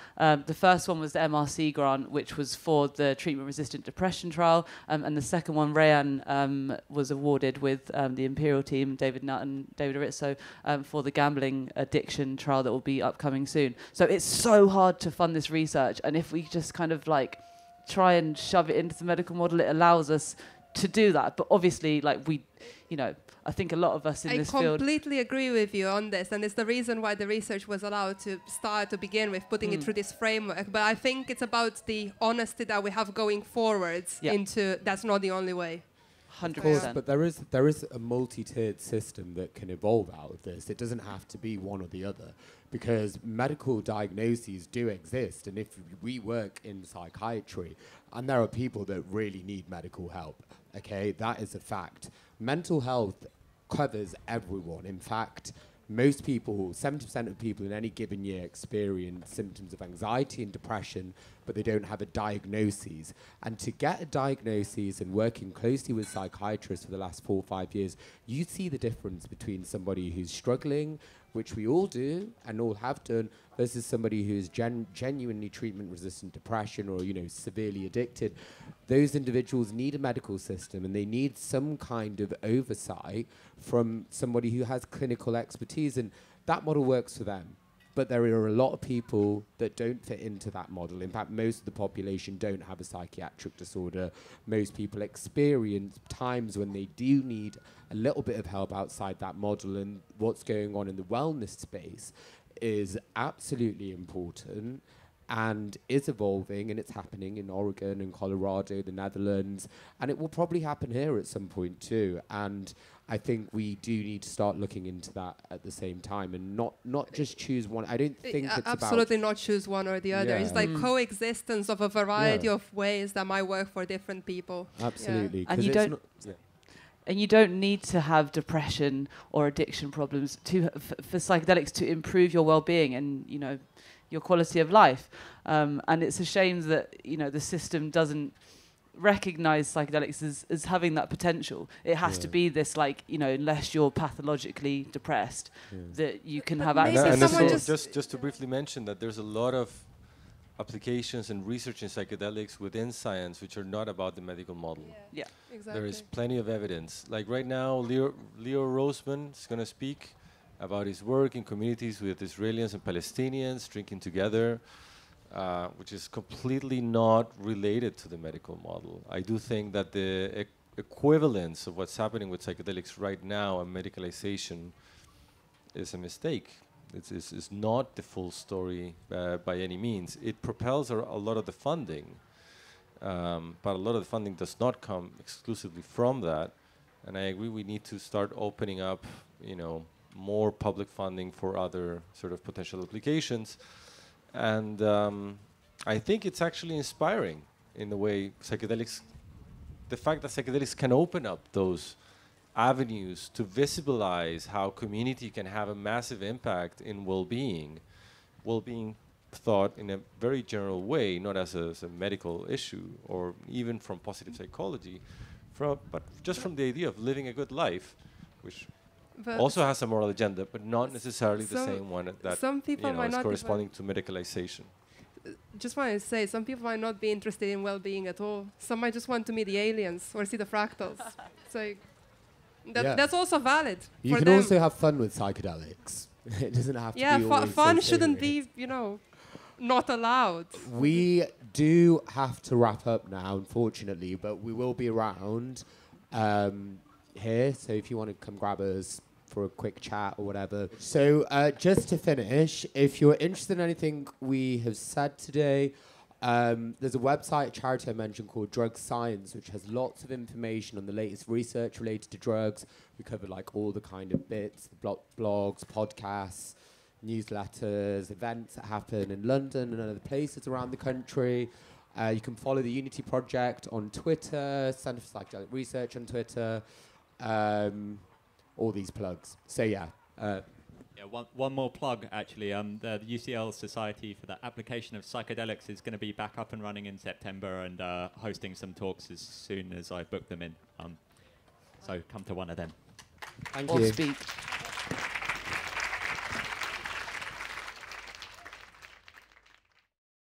The first one was the MRC grant, which was for the treatment-resistant depression trial, and the second one, Rayyan was awarded with the Imperial team, David Nutt and David Arizzo, for the gambling addiction trial that will be upcoming soon. So it's so hard to fund this research, and if we just kind of like try and shove it into the medical model, it allows us to do that. But obviously, like we, you know, I think a lot of us in this field... I completely agree with you on this, and it's the reason why the research was allowed to start to begin with, putting it through this framework. But I think it's about the honesty that we have going forwards into that's not the only way. 100%. Of course, but there is a multi-tiered system that can evolve out of this. It doesn't have to be one or the other, because medical diagnoses do exist, and if we work in psychiatry, and there are people that really need medical help, okay, that is a fact. Mental health covers everyone. In fact, most people, 70% of people in any given year experience symptoms of anxiety and depression, but they don't have a diagnosis. And to get a diagnosis, and working closely with psychiatrists for the last 4 or 5 years, you see the difference between somebody who's struggling which we all do and all have done, versus somebody who's genuinely treatment-resistant depression or, you know, severely addicted, those individuals need a medical system and they need some kind of oversight from somebody who has clinical expertise, and that model works for them. But there are a lot of people that don't fit into that model. In fact, most of the population don't have a psychiatric disorder. Most people experience times when they do need a little bit of help outside that model, and what's going on in the wellness space is absolutely important and is evolving, and it's happening in Oregon and Colorado, the Netherlands, and it will probably happen here at some point too. And I think we do need to start looking into that at the same time, and not just choose one. I don't think it's absolutely about not choose one or the other. Yeah. It's like coexistence of a variety of ways that might work for different people. Absolutely. And you don't. And you don't need to have depression or addiction problems for psychedelics to improve your well-being and, you know, your quality of life. And it's a shame that, you know, the system doesn't recognize psychedelics as having that potential. It has to be this, like, you know, unless you're pathologically depressed, that you can have access to. Just to briefly mention that there's a lot of applications and research in psychedelics within science which are not about the medical model. Yeah, exactly. There is plenty of evidence. Like right now, Leo Roseman is going to speak about his work in communities with Israelis and Palestinians drinking together, which is completely not related to the medical model. I do think that the equivalence of what's happening with psychedelics right now and medicalization is a mistake. It's not the full story by any means. It propels a lot of the funding, but a lot of the funding does not come exclusively from that. And I agree we need to start opening up, you know, more public funding for other sort of potential applications. And I think it's actually inspiring in the way psychedelics, the fact that psychedelics can open up those avenues to visibilize how community can have a massive impact in well-being thought in a very general way, not as a medical issue or even from positive psychology, but just from the idea of living a good life, which also has a moral agenda, but not necessarily the same one that some people is corresponding to medicalization. Just want to say, some people might not be interested in well-being at all. Some might just want to meet the aliens or see the fractals. So that's also valid. You can also have fun with psychedelics. It doesn't have to be always fun so shouldn't serious. be, you know, not allowed. We do have to wrap up now, unfortunately, but we will be around here. So if you want to come grab us for a quick chat or whatever. So just to finish, if you're interested in anything we have said today, there's a website, a charity I mentioned, called Drug Science, which has lots of information on the latest research related to drugs. We cover like all the kind of bits, the blogs, podcasts, newsletters, events that happen in London and other places around the country. You can follow the Unity Project on Twitter, Centre for Psychedelic Research on Twitter, all these plugs. So yeah. One more plug, actually. The UCL Society for the Application of Psychedelics is going to be back up and running in September and hosting some talks as soon as I book them in. So come to one of them. Thank or you. speak.